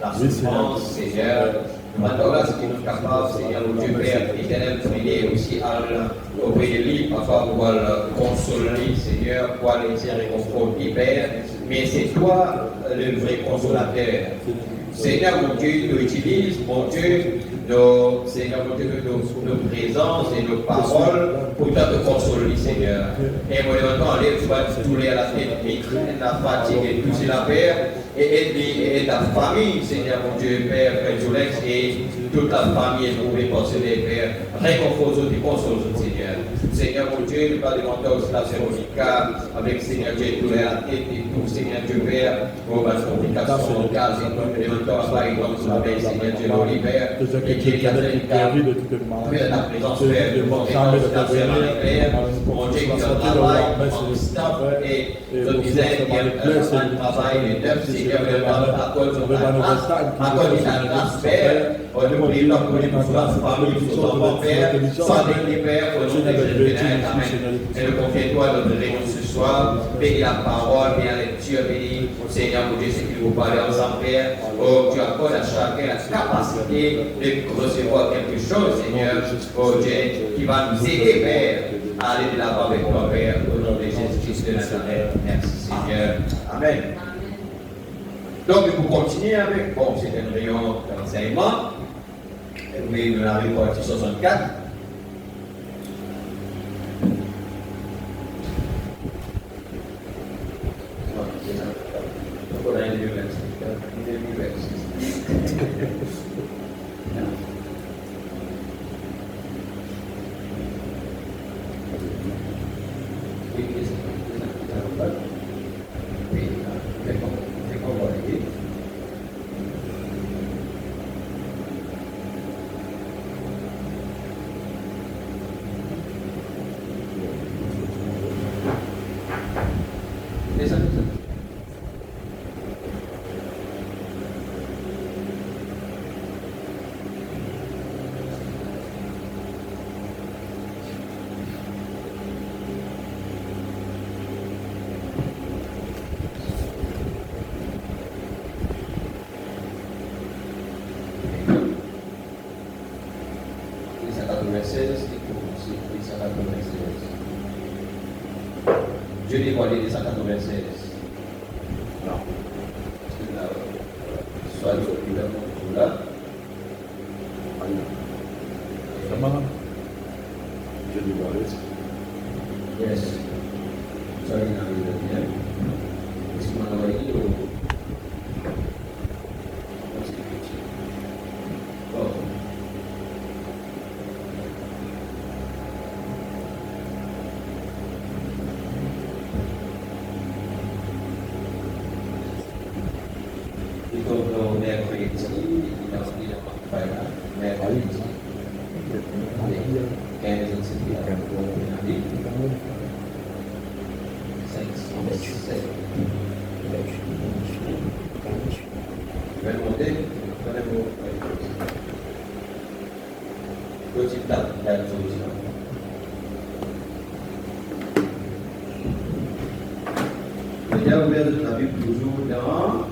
La souffrance, Seigneur. Maintenant, là, ce qui nous est capable, Seigneur, mon Dieu Père, l'Éternel prier aussi auprès de lui, parfois pour le consoler, Seigneur, pour aller dire réconfort Père, mais c'est toi le vrai consolateur. Seigneur, mon Dieu, nous utilise, mon Dieu, Seigneur, mon Dieu, nos présences et nos paroles pour te consoler, Seigneur. Et moi, maintenant, allez, soit tous les à la tête, la fatigue et tout cela, Père, et ta famille, Seigneur, mon Dieu, Père, Frère Jolex, et toute la famille, nous pouvons penser, Père, réconfort et console, Seigneur. Seigneur, mon Dieu, nous parlons de la Monica, avec Seigneur Dieu, tous les à la tête, et tout, Seigneur Dieu, Père, pour la communication locale, et nous par exemple, sur la veille, Seigneur Dieu, l'hiver, et qui est la présence, Père, de mon Père, mon Dieu, qui a un travail constant, et je disais, il y a un travail de neuf, Seigneur, à cause de ta grâce, Père, nous prions pour la famille, pour son enfant, Père, sans les Père, pour nous exercer, Amen. Et nous confions toi notre réunion ce soir, bénis la parole, bénis la lecture, bénis, Seigneur, mon Dieu, ce qu'il vous parle ensemble, Père, oh, tu accordes à chacun la capacité de recevoir quelque chose, Seigneur, oh Dieu, qui va nous aider, Père, à aller de l'avant avec toi, Père, au nom de Jésus-Christ de Nazareth. Merci, Seigneur. Amen. Donc, pour continuer avec, bon, c'est une réunion d'enseignement, mais nous arrivons à 64. Dieu dévoilé des 196. Non. Soit le là. Dieu dévoilé. Yes. Soit il arrive bien. Est-ce qu'on a envoyé ou. La Bible toujours dans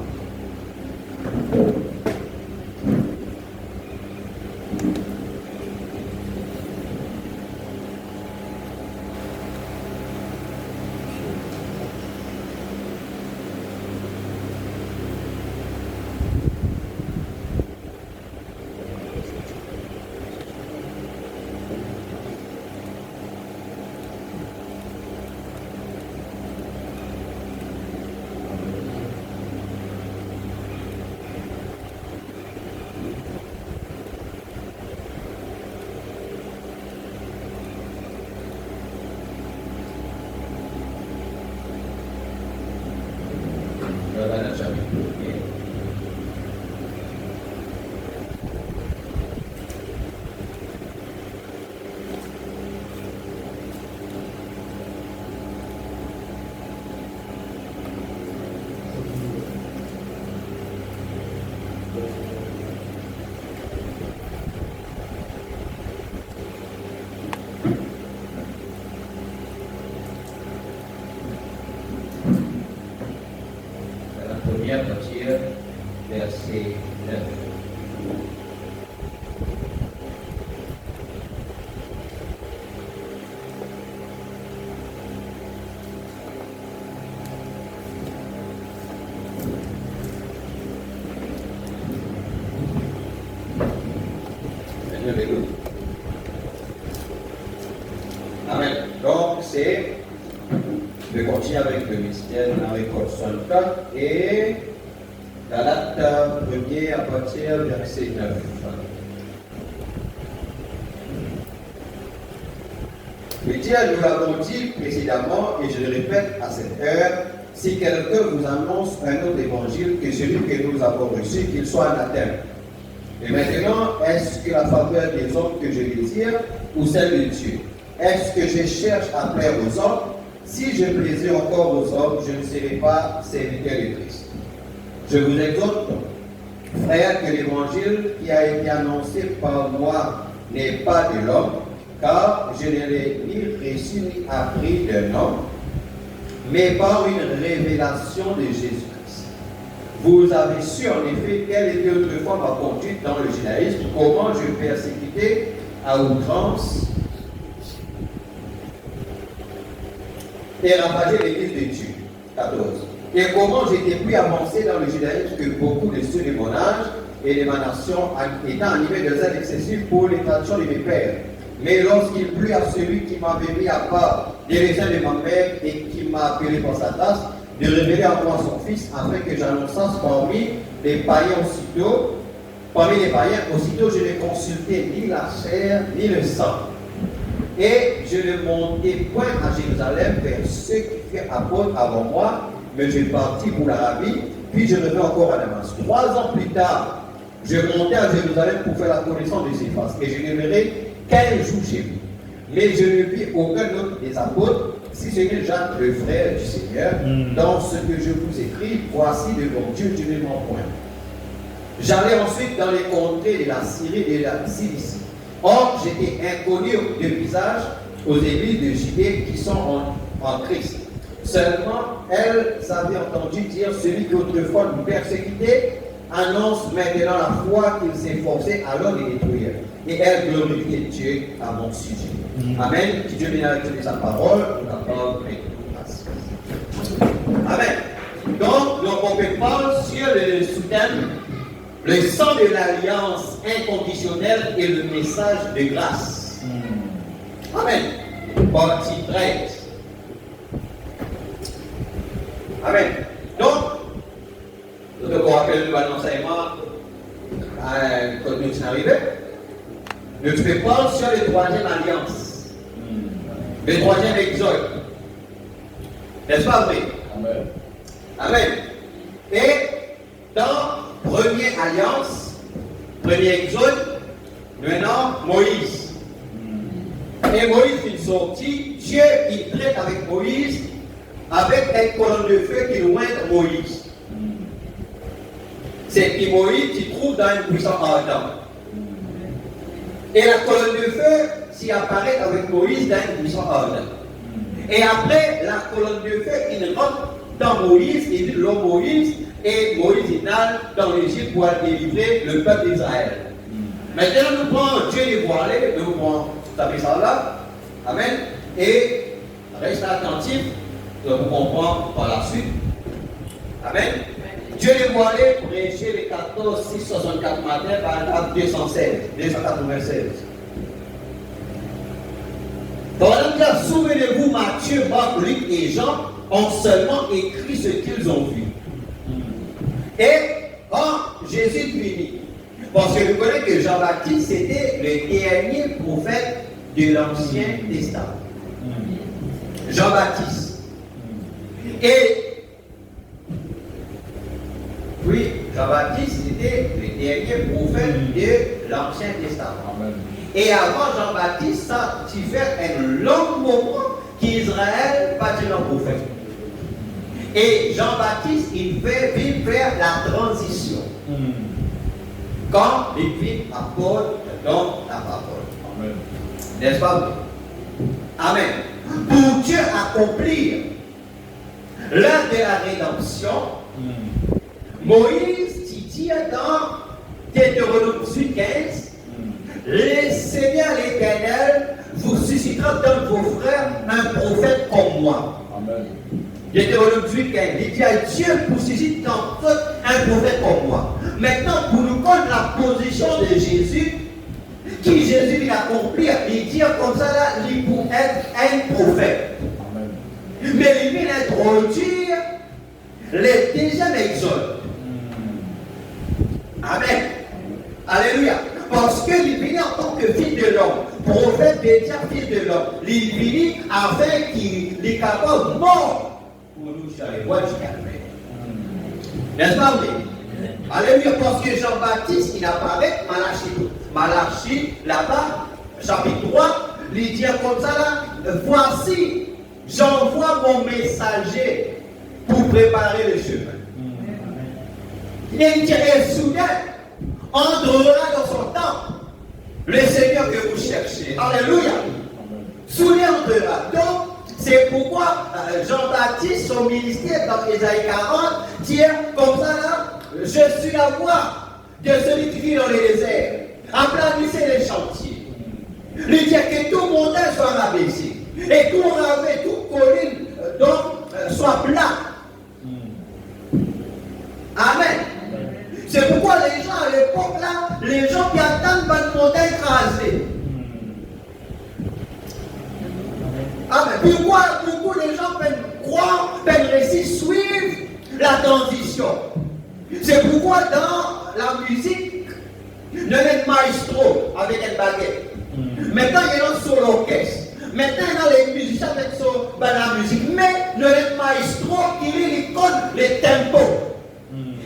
Alléluia. Amen. Donc, c'est de continuer avec le mystère dans récolte 64 et Galates 1er à partir du verset 9. Nous l'avons dit précédemment, et je le répète à cette heure, si quelqu'un vous annonce un autre évangile que celui que nous avons reçu, qu'il soit anathème. Et maintenant, est-ce que la faveur des hommes que je désire ou celle de Dieu? Est-ce que je cherche à plaire aux hommes? Si je plaisais encore aux hommes, je ne serais pas serviteur de Christ. Je vous exhorte, frères, que l'évangile qui a été annoncé par moi n'est pas de l'homme, car je ne l'ai ni reçu ni appris d'un homme, mais par une révélation de Jésus-Christ. Vous avez su en effet quelle était autrefois ma conduite dans le judaïsme, comment je persécutais à outrance et ravageais l'église de Dieu. 14. Et comment j'étais plus avancé dans le judaïsme que beaucoup de ceux de mon âge et de ma nation, étant animés de zèle excessif pour les traditions de mes pères. Mais lorsqu'il plut à celui qui m'avait mis à part des raisins de ma mère et qui m'a appelé par sa grâce, de révéler à moi son Fils, afin que j'annonçasse parmi les païens aussitôt, je ne consultais ni la chair ni le sang. Et je ne montais point à Jérusalem vers ceux qui firent apôtres avant moi, mais je partis pour l'Arabie, puis je revins encore à Damas. 3 ans plus tard, je montais à Jérusalem pour faire la connaissance de Céphas, et je demeurai 15 jours chez lui. Mais je ne vis aucun autre des apôtres, si ce n'est Jacques, le frère du Seigneur. Dans ce que je vous écris, voici devant Dieu, je ne mens point. J'allais ensuite dans les contrées de la Syrie et de la Cilicie. Or, j'étais inconnu de visage aux églises de Judée qui sont en Christ. Seulement, elles avaient entendu dire celui qui autrefois nous persécutait annonce maintenant la foi qu'il s'efforçait alors de détruire. Et elles glorifiaient Dieu à mon sujet. Amen. Que Dieu vienne avec sa parole, la parole est. Amen. Donc, on peut parler sur le sous-thème le sang de l'alliance inconditionnelle et le message de grâce. Amen. Partie 13. Amen. Donc, nous devons rappeler l'enseignement quand nous sommes arrivés. Nous te parlons sur la 3e alliance. Le 3e exode. N'est-ce pas vrai? Amen. Amen. Et dans première alliance, premier exode, maintenant Moïse. Et Moïse est sorti, Dieu il traite avec Moïse avec une colonne de feu qui loin Moïse. C'est que Moïse qui trouve dans une puissance ardente. Et la colonne de feu s'y apparaît avec Moïse dans une puissance ardente. Et après, la colonne de feu il rentre dans Moïse, il dit l'homme Moïse, et Moïse il nage dans l'Égypte pour délivrer le peuple d'Israël. Maintenant, nous prenons Dieu dévoilé, nous prenons ça là, amen, et reste attentif, nous comprendre par la suite. Amen. Dieu dévoilé, prêcher les 14, 6, 64 matin, paragraphe 296. Par exemple, souvenez-vous, Matthieu, Marc, Luc et Jean ont seulement écrit ce qu'ils ont vu. Et quand Jésus finit, parce que vous connaissez que Jean-Baptiste c'était le dernier prophète de l'Ancien Testament. Jean-Baptiste. Et oui, Jean-Baptiste était le dernier prophète de l'Ancien Testament. Amen. Et avant Jean-Baptiste, ça fait un long moment qu'Israël pas de prophète. Et Jean-Baptiste, il vient faire la transition. Quand il vit apporte donc la parole. Amen. N'est-ce pas? Amen. Pour Dieu accomplir l'œuvre de la rédemption, Moïse dit dans Deutéronome 15, le Seigneur l'Éternel vous suscitera dans vos frères un prophète comme moi. Amen. Deutéronome 15, il dit à Dieu pour susciter dans vous un prophète comme moi. Maintenant, pour nous connaître la position de Jésus, qui accomplir, il dit comme ça là, il pour être un prophète. Mais il vient introduire le deuxième exode. Amen. Alléluia. Parce qu'il vient en tant que fils de l'homme, prophète de Dieu, fils de l'homme. Il vient afin qu'il est capable de mort pour nous sur les voies du calvaire. N'est-ce pas vrai? Alléluia. Parce que Jean-Baptiste, il apparaît, Malachie, là-bas, chapitre 3, il dit comme ça là, voici, j'envoie mon messager pour préparer le chemin. Il dirait soudain, entrera dans son temple le Seigneur que vous cherchez. Alléluia. Soudain entrera. Donc, c'est pourquoi Jean-Baptiste, son ministère dans Ésaïe 40, dit comme ça là, je suis la voix de celui qui vit dans les déserts. Aplanissez les chantiers. Il dit que tout montagne soit rabaissé. Et tout ravet, toute colline soit plat. Amen. C'est pourquoi les gens à l'époque là, les gens qui attendent une montagne écrasée. Amen. Pourquoi beaucoup de gens peuvent croire, peuvent réussir, suivre la transition. C'est pourquoi dans la musique, il y a un maestro avec une baguette. Maintenant, il y a un solo orchestre. Maintenant, les musiciens avec la musique. Mais il y a un maestro qui lui connaît les tempos.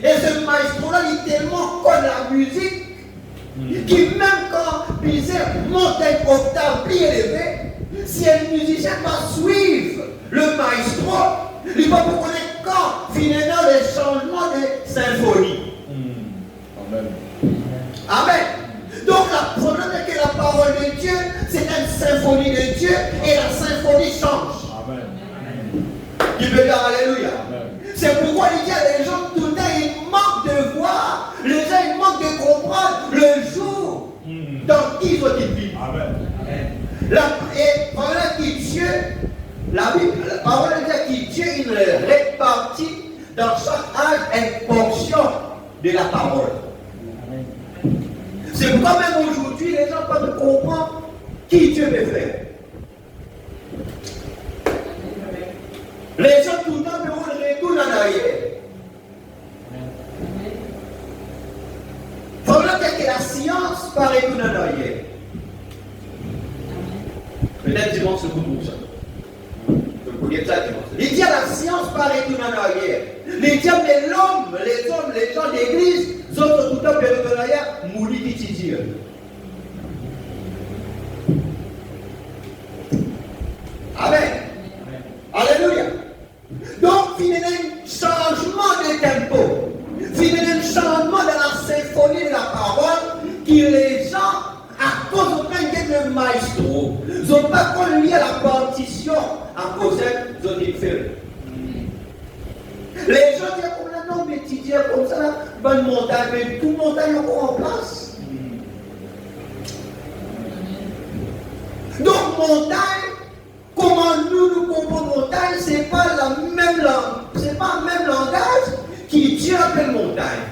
Et ce maestro-là, il tellement connaît la musique qui, même quand Bizet monte un octave plus élevé, si un musicien va suivre le maestro, il va vous connaître quand finalement les changements de symphonie. Amen. Amen. Donc, le problème est que la parole de Dieu, c'est une symphonie de Dieu et la symphonie change. Amen. Il peut dire Alléluia. Amen. C'est pourquoi il y a des gens tout le temps, ils manquent de voir, les gens ils manquent de comprendre le jour dans qui ils ont été vivre. Amen. Et voilà qui Dieu, la parole de Dieu qui Dieu, il répartit dans chaque âge une portion de la parole. C'est pourquoi même aujourd'hui, les gens peuvent comprendre qui Dieu peut faire. Les gens tout le temps retournent en arrière. Il faut dire que la science paraît retourner en arrière. Peut-être dimanche, c'est beaucoup pour ça. Vous connaissez ça dimanche. Il dit à la science paraît retourner en arrière. Les diables, l'homme, les hommes, les gens d'église, sont tout le temps retournent en arrière, mourir d'étudier. Amen. Alléluia. Donc, il y a un changement de tempo. Il y a un changement de la symphonie de la parole qui les gens, à cause de le maestro, ils n'ont pas connu à la partition à cause de ce fait. Les gens disent comme là, non, mais tu dis comme ça, bonne montagne, mais tout montagne encore en place. Donc, montagne, comment nous comprenons montagne, ce n'est pas la même langue, c'est pas le même langage qui Dieu appelle montagne.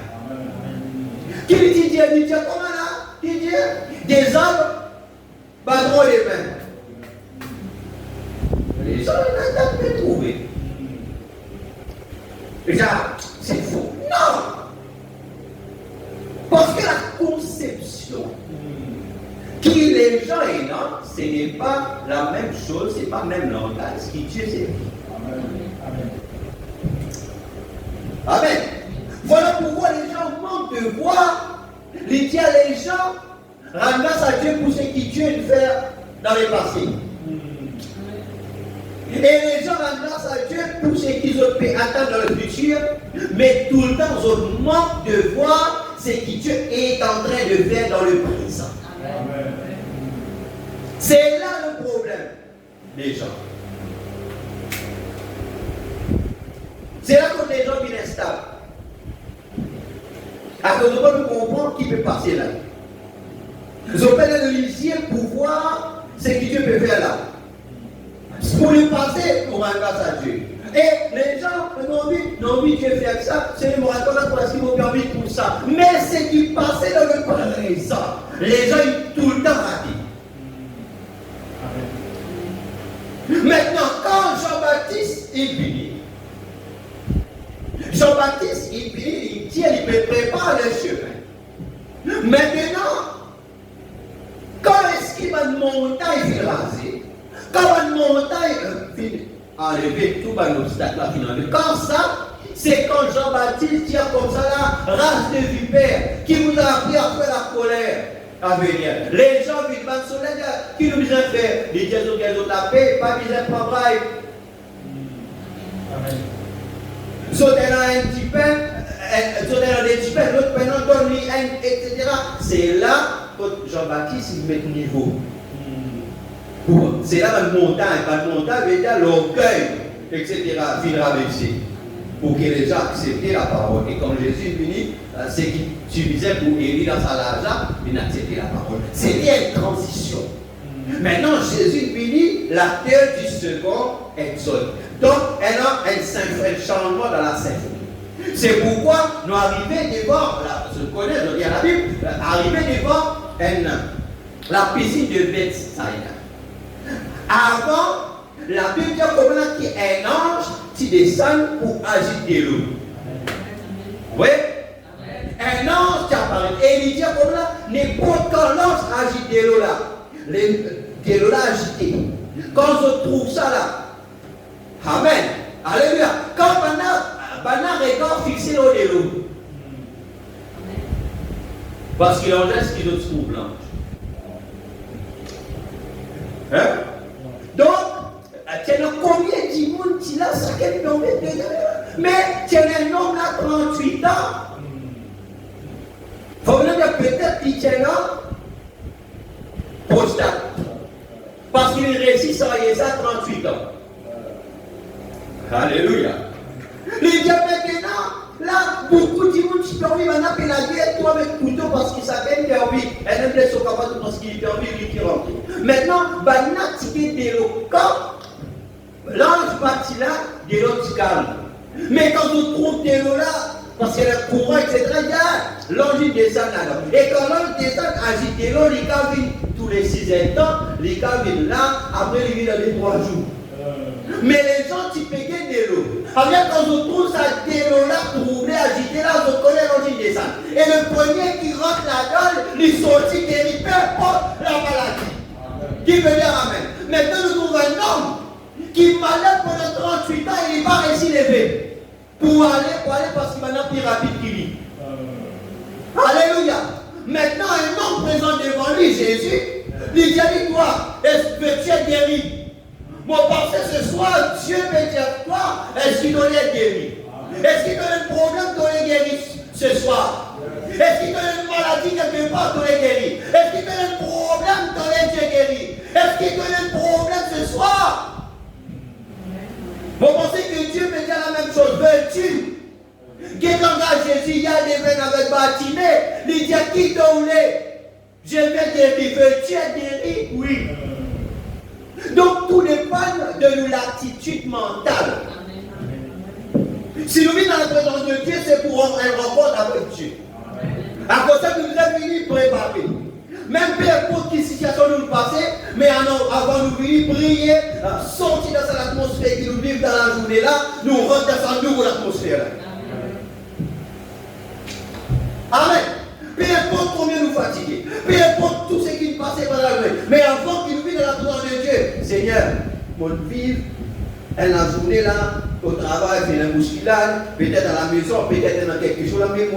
Qui dit Dieu, comment là? Dit Dieu, des hommes, battront les mains. Les gens n'ont pas trouvé. C'est faux. Non! Parce que la conception qui les gens ont, ce n'est pas la même chose, ce n'est pas le même langage qui Dieu s'est dit. Amen. Voilà pourquoi les gens manquent de voir. Les gens rendent grâce à Dieu pour ce qui Dieu a fait dans le passé. Et les gens rendent grâce à Dieu pour ce qu'ils ont pu attendre dans le futur, mais tout le temps, ils manquent de voir ce que Dieu est en train de faire dans le présent. Amen. C'est là le problème des gens. C'est là que les gens viennent instables. À cause de quoi nous comprenons qui peut passer là. Ils ont fait le lisier pour voir ce que Dieu peut faire là. Pour le passé, on rend grâce à Dieu. Et les gens n'ont vu Dieu faire ça, c'est le moratoire parce qu'ils m'ont permis pour ça. Mais ce qui passait dans le présent, les gens, tout le temps ratés. il vit. Jean-Baptiste, il vit, il tient, il prépare le chemin. Maintenant, quand est-ce qu'il va une montagne raser, quand une montagne enlever tout l'obstacle là finalement. Quand ça, c'est quand Jean-Baptiste tient comme ça la race de vipère qui vous a appris à faire la colère à venir. Les gens vivent dans le soleil qui nous disent faire les dieux de la paix, pas besoin de travail. Sauter là un petit peu, l'autre maintenant donne lui un, etc. C'est là que Jean-Baptiste il met le niveau. C'est là dans le montagne veut dire l'orgueil, etc. viendra baisser. Pour que les gens acceptent la parole. Et quand Jésus est venu, ce qui suffisait pour Élie dans sa largeur, il a accepté la parole. C'était une transition. Maintenant, Jésus est venu, la terre du second exode. Donc, elle a un changement dans la symphonie. C'est pourquoi nous arrivons devant, je connais, je dis à la Bible, arriver devant la piscine de Bethsaïda. Avant, la Bible dit qu'il y a un ange qui descend pour agiter l'eau. Oui? Un ange qui apparaît. Et il dit comme là, n'importe quand l'ange agite l'eau là, l'eau là agité. Quand je trouve ça là, amen. Alléluia. Quand Bana regarde fixé l'eau de l'eau. Parce qu'il en reste qui d'autre trouve l'ange. Hein? Donc, tu as combien de monde qui l'a saqué mais tu as un homme là 38 ans. Il faut dire peut-être qu'il est là prostate. Parce qu'il réussit à y ça 38 ans. Alléluia. Il dit maintenant, là, beaucoup de monde qui permet maintenant que la guerre, toi avec couteau parce qu'il s'appelle permis. Elle ne laisse pas parce qu'il est permis, lui qui rentre. Maintenant, Banna ticket de l'eau. Quand l'ange partit là, de l'eau se calme. Mais quand on trouve de l'eau là, parce qu'il y a le courant, etc., l'ange descend là-bas. Et quand l'ange descend, agite de l'eau, les cas viennent tous les 6 ans, les cas viennent là, après ils viennent dans les 3 jours. Mais les gens qui payaient de l'eau. Alors quand on trouve ça de l'eau là, troublé, agité là, on connaît l'ange descend. Et le premier qui rentre là-dedans, il sortit guéri, peu importe la maladie. Qui veut dire amen. Maintenant nous trouvons un homme qui malade pendant 38 ans, il n'est pas réussi à lever. Pour aller parce qu'il va être plus rapide qu'il vit. Alléluia. Maintenant, un homme présent devant lui, Jésus, lui dit à toi, est-ce que tu es guéri? Mon pensée ce soir, Dieu peut dire toi, est-ce qu'il t'aurait guéri? Est-ce qu'il t'aurait un problème, t'aurait guéri ce soir? Est-ce qu'il t'aurait une maladie quelque part, t'aurais guéri? Est-ce qu'il t'aurait un problème, t'aurais Dieu guéri? Est-ce qu'il t'aurait un problème ce soir? Vous pensez que Dieu peut dire la même chose? Veux-tu? Quand Jésus y a des veines avec Bartimée, il dit à qui t'en voulais? Je vais guérir. Veux-tu être guéri? Oui. Donc tout dépend de l'attitude mentale. Si nous vivons dans la présence de Dieu, c'est pour un rencontre avec Dieu. À cause de nous avons venus préparer. Même peu importe quelle situation nous passons, mais avant nous venir prier, sortir dans cette atmosphère qui nous vit dans la journée là, nous rentrons dans une nouvelle atmosphère. Amen. Peu importe combien nous fatiguons, peu importe tout ce qui nous passe dans la journée, mais avant qu'il nous vive dans la présence de Dieu, Seigneur, mon vivre, la journée là, au travail, c'est la bousculade, peut-être à la maison, peut-être dans quelque chose, mais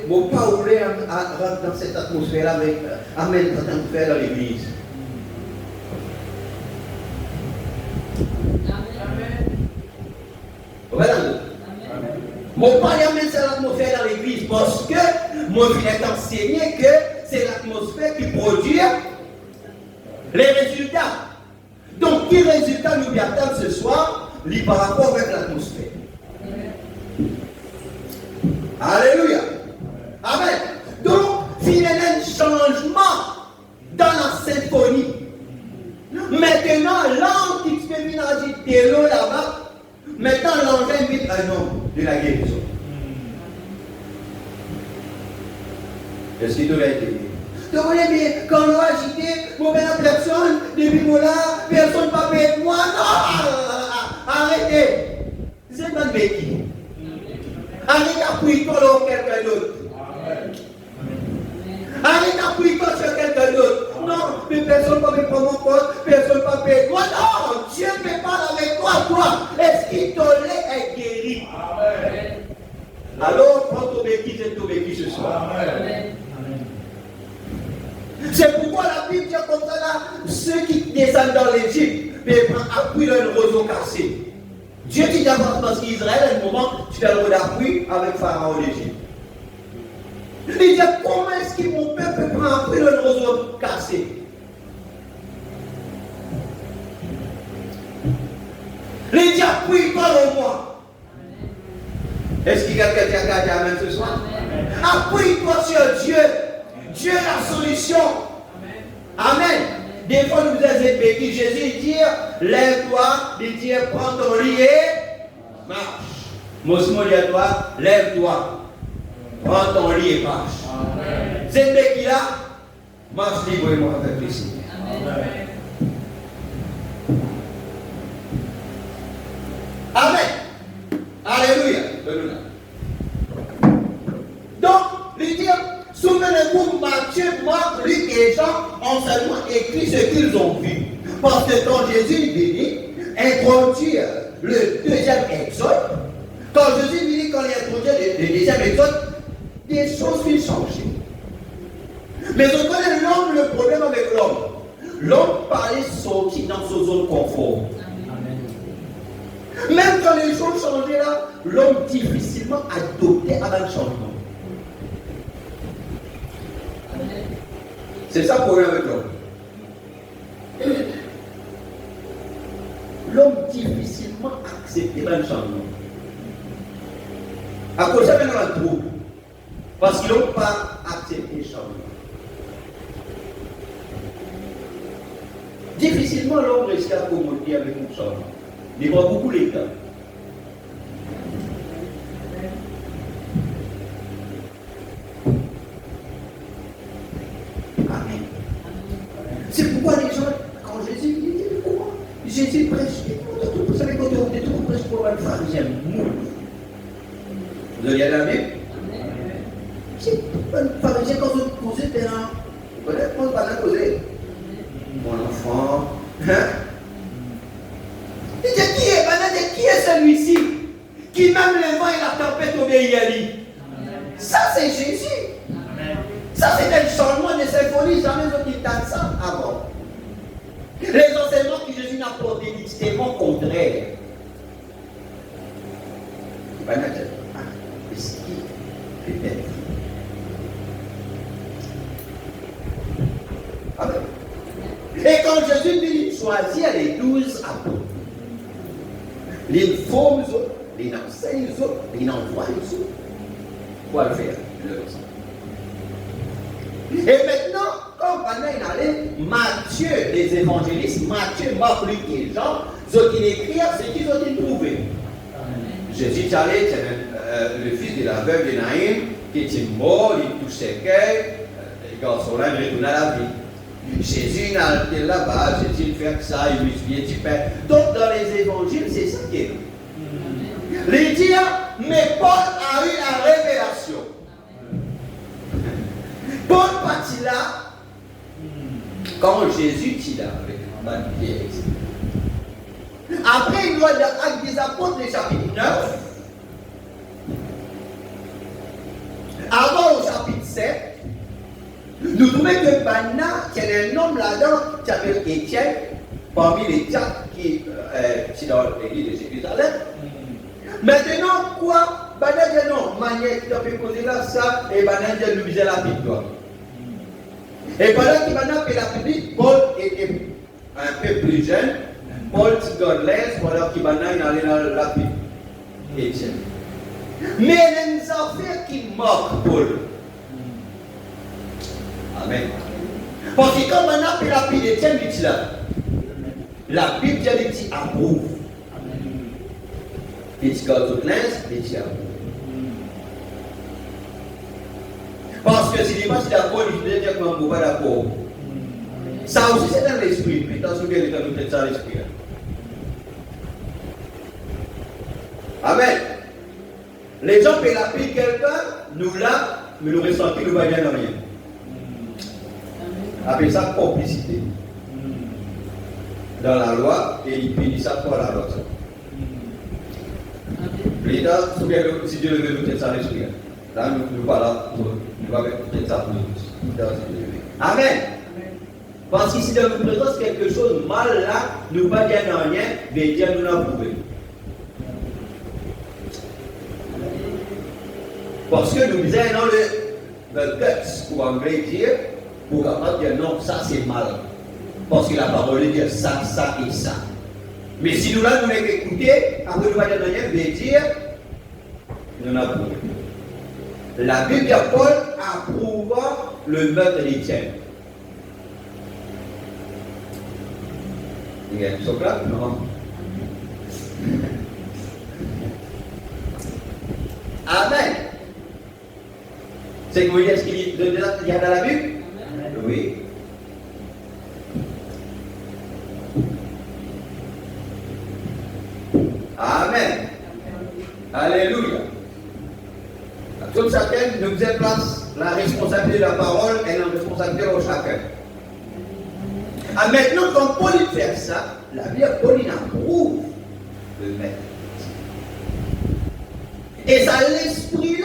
mon pas voulu rentrer dans cette atmosphère avec Amen, quand on fait dans l'église. Voilà. Mon pas amène cette atmosphère dans l'église parce que mon fils est enseigné que c'est l'atmosphère qui produit les résultats. Donc, quel résultat nous attendons ce soir? Par rapport avec l'atmosphère. Alléluia. Amen. Donc, il y a un changement dans la symphonie. Maintenant, l'ange qui se fait agiter l'eau là-bas, maintenant l'ange invite un homme de la guérison. Est-ce qu'il devrait être dit? Vous voyez bien, quand l'eau agité, mon personne, depuis là, personne ne va payer moi. Non! Arrêtez! d'appuyer-toi sur quelqu'un d'autre. Arrête d'appuyer-toi sur quelqu'un d'autre. Non, mais personne ne peut me prendre mon poste, personne ne peut payer toi. Non, Dieu me parle avec toi. Est-ce qu'il te l'est guéri? Alors, prends ton béquille et ton béquille ce soir. C'est pourquoi la Bible dit comme ça là, ceux qui descendent dans l'Égypte, mais prennent appui dans le roseau cassé. Dieu dit d'abord parce qu'Israël, à un moment, tu as le droit d'appui avec Pharaon d'Égypte. Il dit, comment est-ce que mon peuple prend appui dans le roseau cassé? Il dit, appuie-toi dans moi. Est-ce qu'il y a quelqu'un qui a dit amen ce soir? Appuie-toi sur Dieu. Dieu est la solution. Amen. Des fois, nous faisons cette béquille. Jésus dit, lève-toi. Il dit, prends ton lit et marche. Mosmo dit à toi, lève-toi. Prends ton lit et marche. Cette béquille-là, marche librement avec plaisir. Amen. Alléluia. Donc, il dit, souvenez-vous, Matthieu, Marc, Luc et Jean ont seulement écrit ce qu'ils ont vu. Parce que quand Jésus bénit, introduit le deuxième exode, quand Jésus bénit, quand il introduit le deuxième exode, des choses vont changer. Mais on connaît l'homme, le problème avec l'homme. L'homme parlait sorti dans sa zone confort. Même quand les choses changeaient là, l'homme difficilement adoptait avant le changement. C'est ça le problème avec l'homme. L'homme difficilement acceptait le changement. À cause de ça, maintenant, on trouble. Parce qu'ils n'ont pas accepté le changement. Difficilement, l'homme reste accommodé avec le changement. Il voit beaucoup les cas. Amen. C'est pourquoi les gens, quand Jésus dit, pourquoi Jésus prêche, vous savez, quand on est trop prêche pour un pharisien, vous allez à la Bible? C'est un pharisien, quand vous posez, vous connaissez, on va la poser. Mon enfant, hein? Qui est celui-ci qui même le vent et la tempête obéit à lui? Ça c'est Jésus. Ça c'est un changement de symphonie. Jamais ils ont dit ça avant. Les enseignements que Jésus n'a portés c'est tellement contraire. Et quand Jésus dit choisit les 12 apôtres, les formes, les enseignent, les envoient, quoi le faire? Et maintenant, comme pendant il allait, Matthieu, les évangélistes, Matthieu, Marc, Luc et Jean, ils ont écrit ce qu'ils ont trouvé. Jésus allait, c'est le fils de la veuve de Naïm, qui était mort, il touchait qu'elle, les garçons-là, ils retournaient à la vie. Jésus était là-bas, Jésus fait ça, il lui dit du pain. Donc dans les évangiles, c'est ça qui est. Il dit, mais Paul a eu la révélation. Paul partit là, quand Jésus dit là, avec un Pierre. Après, il doit dire Actes des Apôtres, le chapitre 9. Avant au chapitre 7. Nous trouvons que Bana, il y a un homme là-dedans qui s'appelle Étienne, parmi les quatre qui sont dans l'église de Jérusalem. Maintenant, quoi? Bana dit non, manière qui a fait causer là, ça, et Bana dit nous viser la victoire. Et pendant qu'il Bana fait la publique, Paul était un peu plus jeune, Paul s'y donne l'aise, pendant qu'il Bana allait dans la publique. Étienne. Mais il y a une affaire qui moque Paul. Amen. Parce que quand on a fait la Bible d'Étienne, il dit là, la Bible dit approuve. Il dit quand tout l'instant, il dit approuve. Parce que si il n'est pas d'accord, il dit dire qu'on ne peut pas d'accord. Ça aussi c'est dans l'esprit. Mais attention qu'il est dans notre dans l'esprit. Amen. Les gens peuvent l'appeler quelqu'un, nous là, mais nous ressentons nous ne va rien. Appelle ça complicité. Dans la loi, et il punit ça pour la loi. L'État, si Dieu le veut, nous ça l'esprit. Là, nous parlons, nous allons peut-être ça pour nous. Amen. Parce qu'ici, dans nous présence quelque chose mal là, nous ne pas dire rien, mais Dieu nous l'a prouvé. Parce que nous disons dans le texte, pour anglais dire, pour capable dire non, ça c'est mal. Parce que la parole dit ça, ça et ça. Mais si nous là, nous l'avons écouté, après nous allons dire, nous n'avons pas. La Bible de Paul approuve le meurtre d'Étienne. Il y a un Socrate, non? Amen. C'est que vous voyez ce qu'il y a dans la Bible? Oui. Amen. Alléluia. Comme chacun nous déplace la responsabilité de la parole et la responsabilité de chacun. Ah, maintenant, quand Paul fait ça, la Bible, Paul approuve le maître. Et ça, l'esprit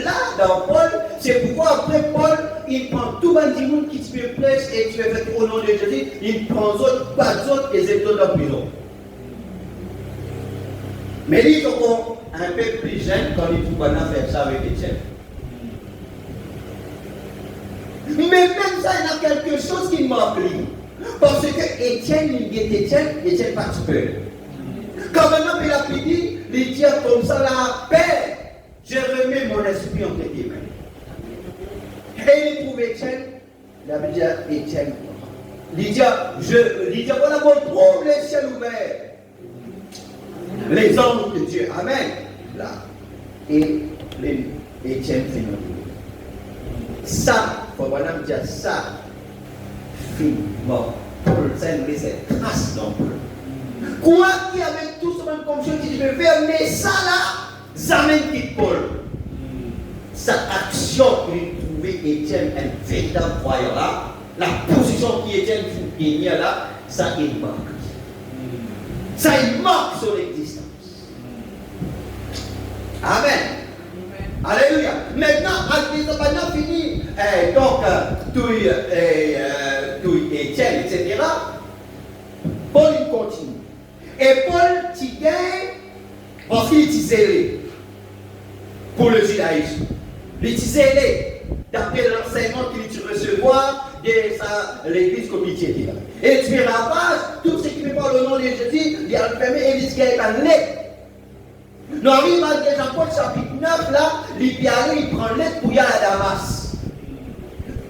là, dans Paul, c'est pourquoi après Paul, il prend tout le monde qui se place et tu fais au nom de Jésus, il prend d'autres, pas d'autres, et les autres en prison. Mais ils sont un peu plus jeunes quand ils pouvaient faire ça avec Étienne. Mais même ça, il y a quelque chose qui manque lui. Parce que Étienne, Étienne participe. Quand maintenant il a dit, il dit comme ça la paix, je remets mon esprit entre tes mains. Et il trouve Étienne, il a dit Étienne. Il dit, voilà mon trouve les ciels ouverts. Les anges de Dieu. Amen. Là. Et Étienne fait notre. Ça, il faut vraiment dire ça. Film mort. Paul, ça nous laisse trace dans Paul. Quoi qu'il y avait tout ce même comme chose qui devait faire, mais ça là, ça mène quitte Paul. Sa action qu'il trouvait Étienne un véritable croyant là, la position qui Étienne qui est là, ça il manque. Ça il manque sur l'existence. Amen. Alléluia. Maintenant, maintenant fini. Donc, tout Étienne, etc. Paul il continue. Et Paul t'y gagne parce qu'il est zélé pour le judaïsme. Il est zélé d'après l'enseignement qu'il recevoir de l'église comme il était là. Et tu verras pas tout ce qui fait par le nom de Jésus, il a permis et il dit qu'il est en l'aide. Nous arrivons à Jean-Paul chapitre 9 là, il prend l'aide pour y aller à Damas.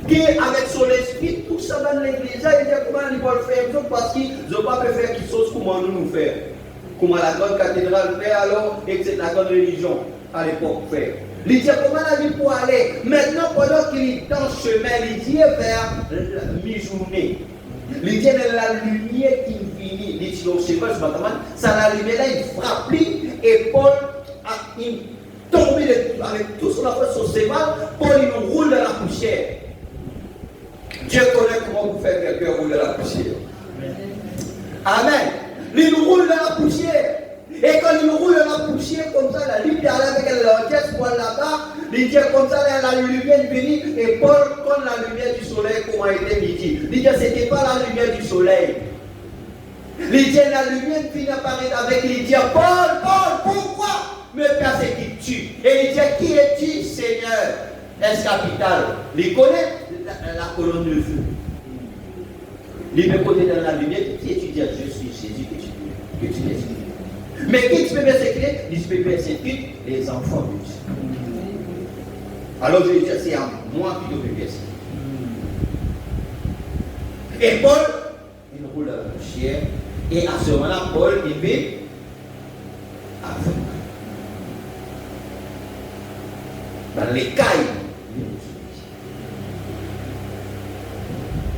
Qui avec son esprit, tout ça dans l'église, il dit comment il va le faire, parce qu'ils n'ont pas pu faire quelque chose comment nous faire. Comment la grande cathédrale fait alors, et que la grande religion à l'époque fait. Il dit comment la vie pour aller. Maintenant, pendant qu'il est dans le chemin, il dit vers la mi-journée. Il dit la lumière qui finit. Il dit ça la lumière là, il frappe lui, et Paul a tombé avec tout son affaire sur ses mains. Paul il roule dans la poussière. Dieu connaît comment vous faire quelqu'un rouler dans la poussière. Amen. Il roule dans la poussière. Et quand il roule dans la poussière comme ça, la lumière avec l'orchestre pour là-bas, il dit comme ça, la lumière venue. Et Paul, quand la lumière du soleil, comment était midi, il dit ce n'était pas la lumière du soleil. Il dit la lumière finit apparaître avec lui. Il dit Paul, pourquoi me persécutes-tu? Et il dit qui es-tu, Seigneur? Est-ce capital? Il connaît la colonne de feu. Il me connaît dans la lumière. Qui es-tu? Dire je suis Jésus que tu es. Mais qui tu peux persécuter? Il peut persécuter les enfants de Dieu. Alors je vais dire c'est à moi qui dois persécuter. Et Paul, il roule la poussière. Et à ce moment-là, Paul, il met aveugle. Dans les cailles.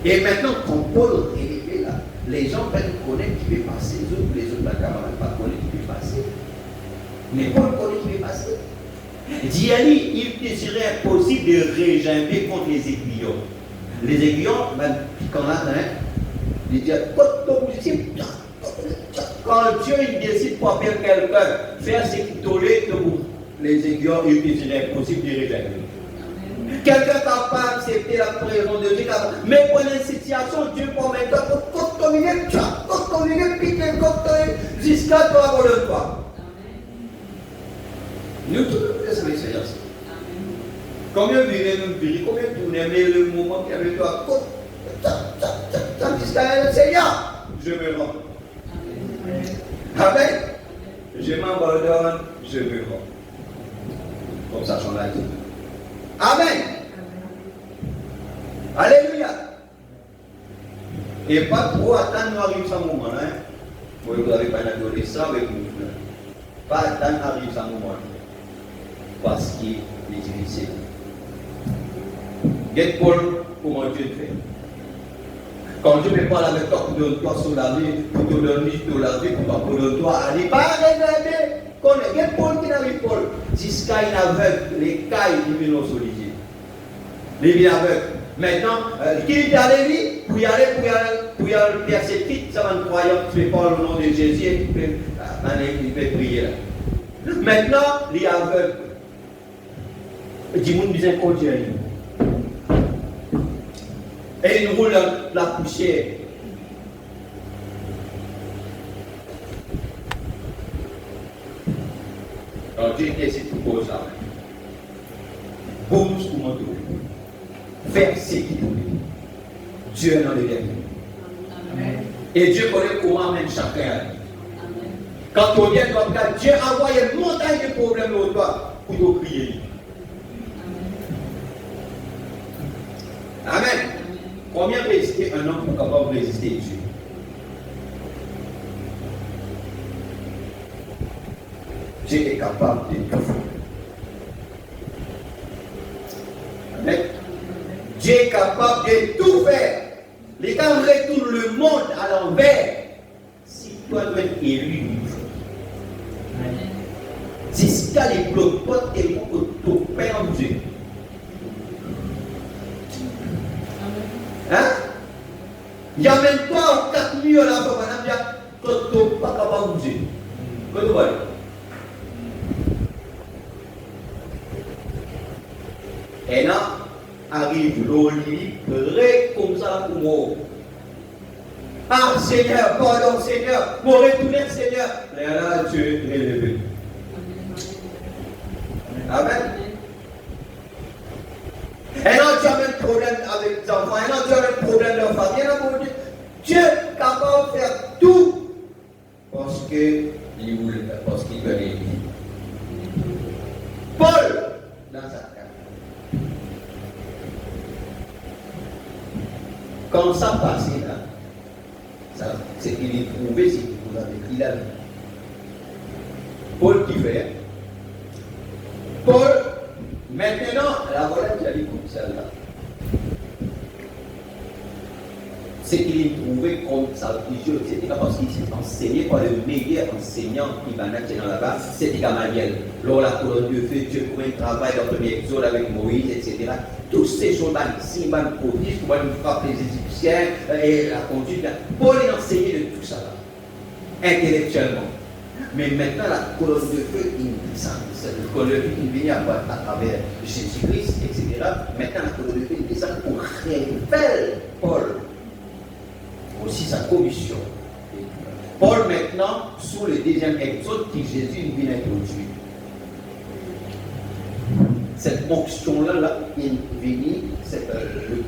Et maintenant, quand Paul est révélé là, les gens peuvent connaître qui peut passer, les autres camarades ne pas connaître qui peut passer. Mais Paul connaît qui peut passer. passé. D'Yali, il te serait impossible de régimber contre les aiguillons. Les aiguillons, même quand là, il dit, quand Dieu il décide pour faire quelqu'un, faire ce qu'il tolère, les aiguillons, il te serait impossible de régimber. Quelqu'un capable d'accepter la présence de Dieu, mais pour une situation, Dieu promet quand on jusqu'à toi, le toi. Nous tous, nous Seigneur. Combien vivez-nous de vie, combien tournez, mais le moment qui est avec toi, jusqu'à le Seigneur, je me rends. Amen. Je m'abandonne, je me rends. Comme ça, j'en ai dit. Amen. Alléluia. Et pas trop attendre nous arrive ce moment. Vous n'avez pas un adolescent avec nous. Pas attendre arrive ce moment. Parce qu'il est difficile. Get Paul, comment Dieu fait. Quand Dieu me parle avec toi pour donner toi sur la vie, pour te donner sur la vie, pour donner toi à aller, pas regarder. Get Paul qui n'arrive pas. Jusqu'à une aveugle, les cailles qui viennent au solitude. Les vies aveugles. Maintenant, qui est allé pour y aller persécuter, ça va nous croire, tu fais pas le nom de Jésus et tu peux prier là. Maintenant, les aveugles. Dis-moi, disons qu'on dit. Et ils roulent la poussière. Alors Dieu décide de poser ça. Bonus pour mon tour. Faire ce qu'il veut. Dieu est dans le dernier. Et Dieu connaît comment même chacun. Quand on vient comme ça, Dieu envoie une montagne de problèmes au toi pour te prier. Amen. Combien résister un homme pour capable de résister Dieu? Dieu est capable de tout faire. Amen. Dieu est capable de tout faire. Les gars retournent le monde à l'envers. Si toi tu es élu, jusqu'à les blocs, pas tellement que tu perds Dieu. Hein? Il y a même pas 4 millions là, madame, tu n'es pas capable de Dieu. Qu'est-ce que tu vois? Et là, arrive l'olive, comme ça pour moi. Ah Seigneur, pardon Seigneur, mon retourner Seigneur. Et là, tu es élevé. Amen. Et là, tu as un problème avec tes enfants, et là, tu as un problème de famille, et là, Dieu est capable de faire tout parce qu'il veut l'aider. Paul, dans sa carte. Quand ça passait là, c'est qu'il est trouvé ce qu'il vous avait dit là. Paul qui fait. Paul, maintenant, la voilà qui a dit comme celle-là. C'est qu'il est trouvé comme sa vision, etc. Parce qu'il s'est enseigné par le meilleur enseignant qui va naître dans la base, c'était Gamaliel. Lors de la colonne de feu, Dieu pour un travail dans le premier exode avec Moïse, etc. Tous ces choses-là, ici, van prodiges, pour nous frapper les Égyptiens et la conduite. Paul est enseigné de tout ça, là, intellectuellement. Mais maintenant, la colonne de feu, il descend. La colonne de feu, il vient à travers Jésus-Christ, etc. Maintenant, la colonne de feu, il descend pour révéler Paul. Aussi sa commission. Paul maintenant, sous le deuxième exode qui Jésus vient introduire. Cette onction-là, il vient,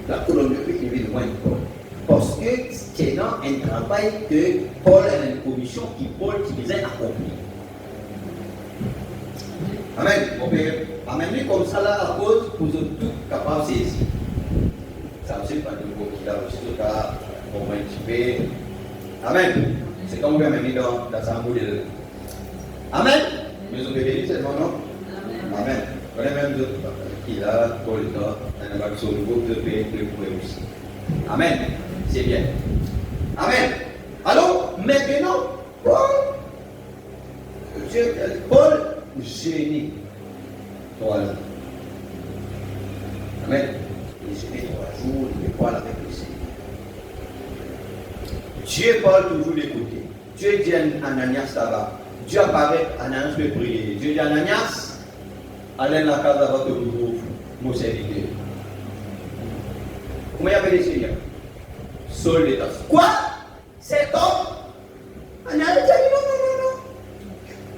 la colonne de feu, il vient loin de Paul. Parce que c'est dans un travail que Paul a une commission qui Paul qui vient accomplir. Amen. On peut amener comme ça là à cause pour tout capable de saisir. Ça ne sait pas du coup qu'il a aussi tout à pour un petit peu. Amen. C'est comme on peut amener dans sa modèle. Amen. Nous sommes bénis, c'est mon nom. Amen. On est même d'autres qui là, Paul est là, on a sur le groupe de paix de pouvoir aussi. Amen. C'est bien. Amen. Alors, maintenant, Paul, gêner 3 ans. Amen. Il gêné 3 jours, il ne parle avec le Seigneur. Dieu parle toujours des côtés. Dieu dit à Ananias, ça va. Dieu apparaît, Ananias peut prier. Dieu dit à Ananias, allez dans la case avant que vous ouvriez mon serviteur. Comment il appelle le Seigneur? Saul de Tarse. Quoi? Cet homme? Ananias dit non.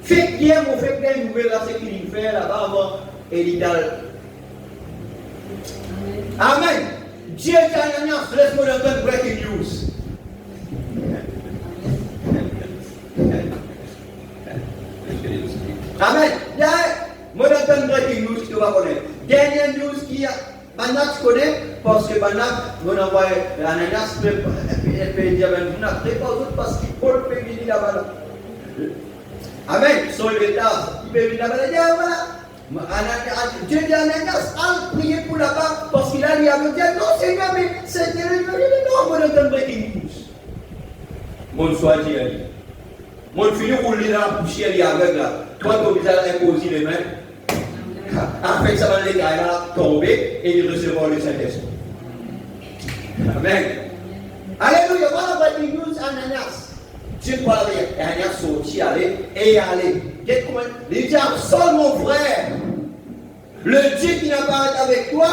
Fait bien, mon fait bien, nouvelle là, c'est qu'il fait là-bas avant Élidal. Amen. Dieu dit à Ananias, laisse-moi entendre breaking news. Amen. Moi, j'entends breaking news que tu vas connaître. Dernière news qui a. Maintenant, tu connais, parce que maintenant, on envoie Ananias, elle peut dire, vous n'avez pas d'autre parce qu'il Paul peut venir là-bas. Amen. Saul de Tarse, il peut venir là-bas. Il dit, voilà. Dieu dit à Ananias, allez prier pour là-bas, parce qu'il a dit, non, Seigneur, mais c'est non, moi, j'entends breaking news. Mon soir, dit, mon fini pour lire dans la poussière, il est avec là. Toi, tu vas imposer les mains. Après, ça va les gars là tomber et ils recevront le Saint-Esprit. Amen. Alléluia. Voilà breaking news Ananias. Dieu parle avec Ananias sorti, aller et aller. Qu'est-ce comment il dit à Saul, mon frère, le Dieu qui n'a pas été avec toi,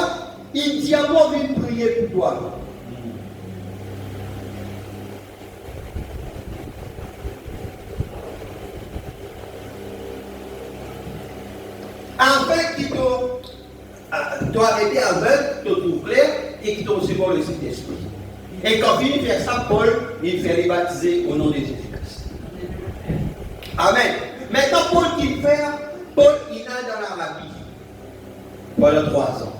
il dit à moi, viens prier pour toi. Afin qu'il doit arrêter aveugle, te trouve clair et qu'il te recevoir le Saint-Esprit. Et quand il fait ça, Paul, il fait les baptiser au nom de Jésus-Christ. Amen. Maintenant, Paul qu'il fait, Paul il a dans l'Arabie pendant 3 ans.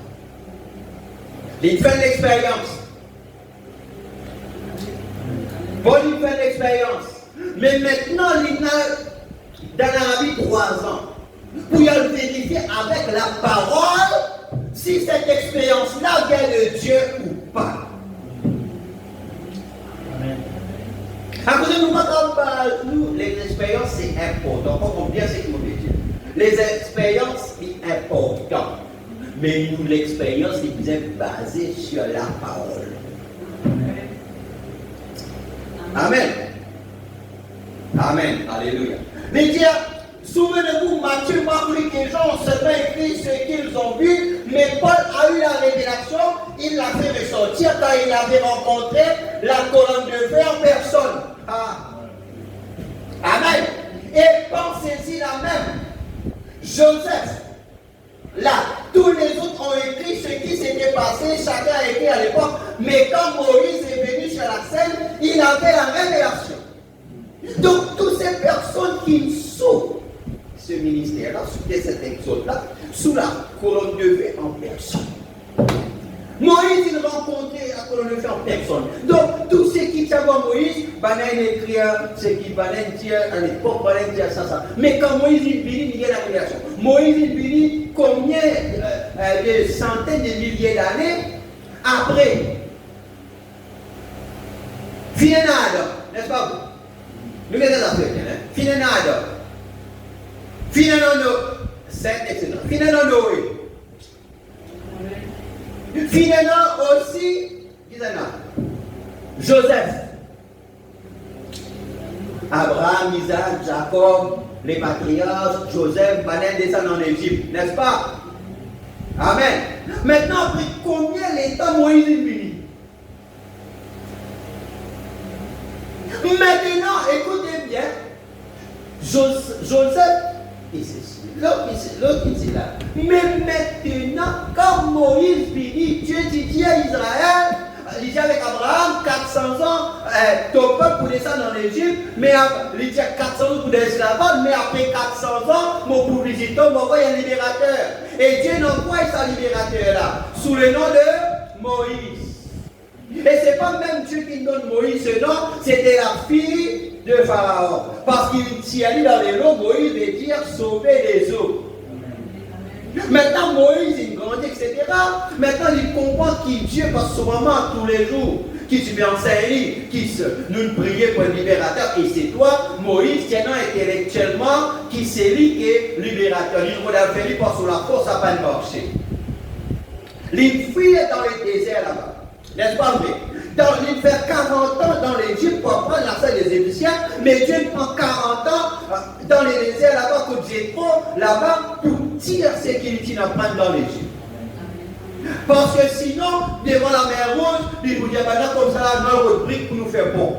Il fait l'expérience. Paul il fait l'expérience. Mais maintenant, il a dans l'Arabie 3 ans. Pour y aller vérifier avec la parole si cette expérience-là vient de Dieu ou pas. Amen. À cause de nous, les expériences, c'est important. On comprend bien ce qu'il veut dire. Les expériences, c'est important. Mais nous, l'expérience, est basée sur la parole. Amen. Amen. Alléluia. Mais dire, souvenez-vous, Matthieu, Marc, Luc et Jean se sont écrit ce qu'ils ont vu, mais Paul a eu la révélation, il l'a fait ressortir quand il avait rencontré la colonne de feu en personne. Ah. Amen. Et pensez-y la même. Joseph, là, tous les autres ont écrit ce qui s'était passé, chacun a écrit à l'époque, mais quand Moïse est venu sur la scène, il avait la révélation. Donc, toutes ces personnes qui sous ce ministère-là, sous cet exode-là, sous la colonne de feu en personne. Moïse, il rencontrait la colonne de feu en personne. Donc, tous ceux qui savaient Moïse, Banen écrit ce qui Banen dit à l'époque, Banen dit ça. Mais quand Moïse il vit, il y a la révélation. Moïse il vit combien de centaines de milliers d'années après Finanado, n'est-ce pas vous? Nous mettons ça très bien, Finanado. Finanado, etc. Finanado, oui. Finalement aussi, Joseph, Abraham, Isaac, Jacob, les patriarches, Joseph, Banen descend en Égypte, n'est-ce pas? Amen. Maintenant, après combien de temps Moïse est venu? Maintenant, écoutez bien, Joseph, et c'est l'autre ici là. Mais maintenant, quand Moïse finit, Dieu dit à Israël, il dit avec Abraham, 400 ans, ton peuple pour descendre en Égypte, mais il dit 400 ans pour l'esclavage, mais après 400 ans, mon publicité, on va envoyer un libérateur. Et Dieu n'envoie ce libérateur là, sous le nom de Moïse. Et ce n'est pas même Dieu qui donne Moïse ce nom, c'était la fille de Pharaon. Parce qu'il s'y allait dans les eaux, Moïse veut dire sauver les eaux. Maintenant, Moïse, il grandit, etc. Maintenant, il comprend qu'il Dieu passe son moment tous les jours. qui tu viens enseigner, nous prions pour le libérateur, et c'est toi, Moïse, tiens intellectuellement, qui c'est lui qui est libérateur. Il faut la faire parce que la force n'a pas marché. Il fuit dans les déserts là-bas. N'est-ce pas vrai? Il fait 40 ans dans l'Égypte pour apprendre la scène des Égyptiens, mais Dieu prend 40 ans dans les déserts là-bas, que Dieu prend là-bas pour tirer ce qu'il apprend dans l'Égypte. Parce que sinon, devant la mer Rouge, il vous dit, maintenant comme ça, là, nous avons une brique pour nous faire bon.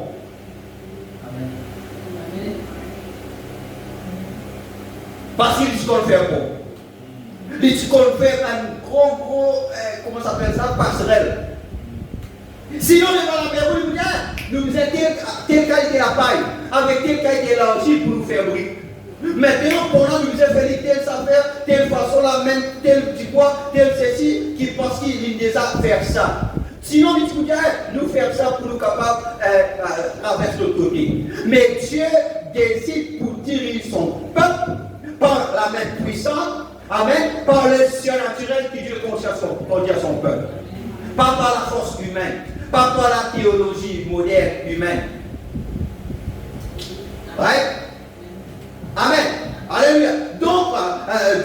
Parce qu'il dit qu'on le fait bon. Il dit qu'on le fait un gros, comment ça s'appelle ça, passerelle. Sinon, devant la mer Rouge, il vous dit, nous faisons telle qualité la paille, avec telle qualité l'argile pour nous faire brique. Maintenant, pendant nous faisons faire telle affaire, telle façon, la même, tel petit poids, tel ceci, qui pense qu'il est déjà faire ça. Sinon, il dit, nous faire ça pour nous capables traverser l'autre côté. Mais Dieu décide pour diriger son peuple par la main puissante, amen, par le surnaturel qui Dieu conduit à son peuple. Pas par la force humaine, pas par la théologie moderne humaine. Right? Amen. Alléluia. Donc,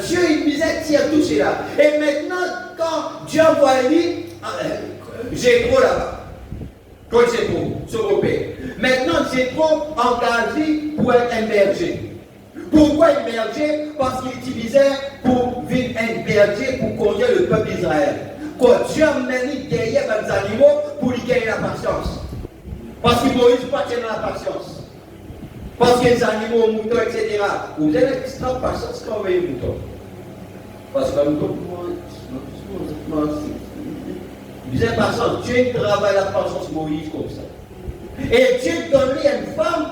Dieu, il misère tout cela. Et maintenant, quand Dieu envoie lui, Jétro là-bas, quand Jétro, sur père. Maintenant, Jétro engagé pour être un berger. Pourquoi un berger? Parce qu'il utilisait pour vivre un berger pour conduire le peuple d'Israël. Quand Dieu a mené derrière les animaux pour lui gagner la patience. Parce que Moïse ne peut pas tenir la patience. Parce que les animaux, moutons, etc. Vous avez extra patience quand vous voyez les moutons. Parce que les moutons, vous avez patience. Dieu travaille la patience Moïse comme ça. Et Dieu donne lui une femme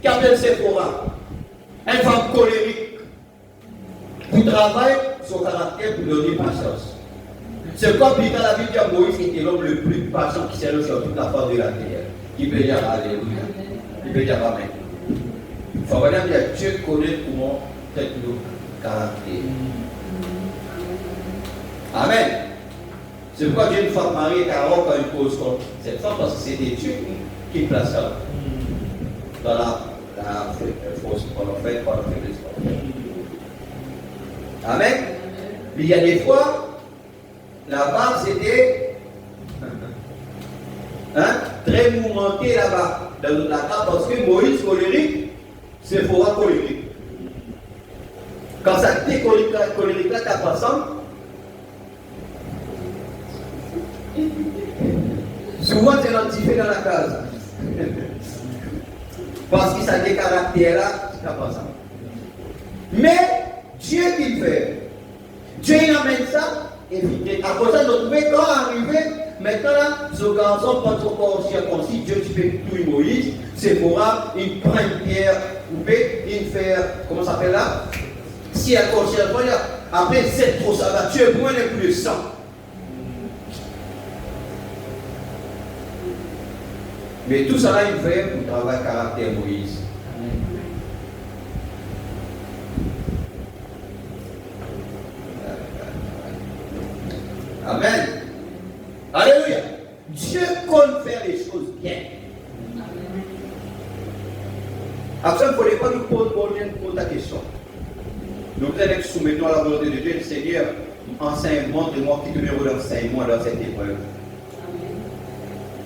qui appelle Séphora. Une femme colérique. Qui travaille son caractère pour donner patience. C'est comme dans la Bible de Moïse qui était l'homme le plus patient qui s'est sur toute la face de la terre. Qui peut dire Alléluia. Qui peut dire Amen. Il faut vraiment dire Dieu connaît comment peut-être nos caractères. Amen. C'est pourquoi Dieu une femme mariée car quand il pose contre cette femme parce que c'était Dieu qui place ça dans la fausse prophète, par la faiblesse. Amen. Il y a des fois, là-bas c'était très mouvementé là-bas, dans la table, parce que Moïse colérique, c'est Séphora colérique. Quand ça t'est colérique là, t'as passant, souvent c'est identifié dans la case. Parce que ça a des caractères là, t'as passant. Mais Dieu qui fait, Dieu il amène ça, et à cause de ça, nous trouvons quand arrivé, maintenant là, ce garçon pas trop corps circoncis, Dieu tu fais tout Moïse, Séphora, il prend une pierre coupée, il fait, comment ça s'appelle là? Si elle considère, après c'est trop ça va, Dieu moins le plus sang. Mais tout ça là, il fait pour travailler caractère Moïse. Amen. Alléluia. Dieu compte faire les choses bien. Après, il ne faudrait pas nous poser ta question. Nous allons soumettre à la volonté de Dieu, le Seigneur, enseigne, montre-moi qui te met l'enseignement dans cette épreuve.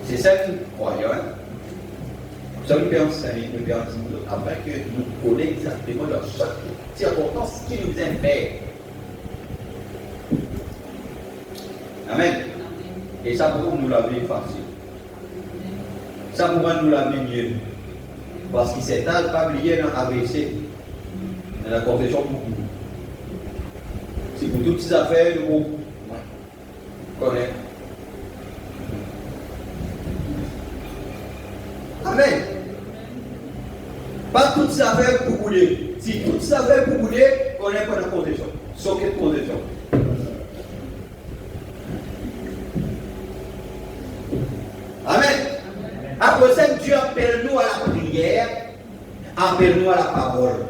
C'est ça que nous croyons. Nous allons faire enseigner, nous faire afin que nous connaissions exactement dans chaque circonstance ce qui nous impère. Amen. Et ça pour nous la vie facile. Ça pour nous la vie mieux. Parce qu'il s'est pas oublié dans l'ABC, dans la confession pour nous. C'est pour toutes ces affaires, nous connaissons. Amen. Pas toutes ces affaires pour bouler. Si toutes ces affaires pour bouler, connaît pas la confession. Sauf quelle confession. Amen. Après ça, Dieu appelle nous à la prière, appelle nous à la parole.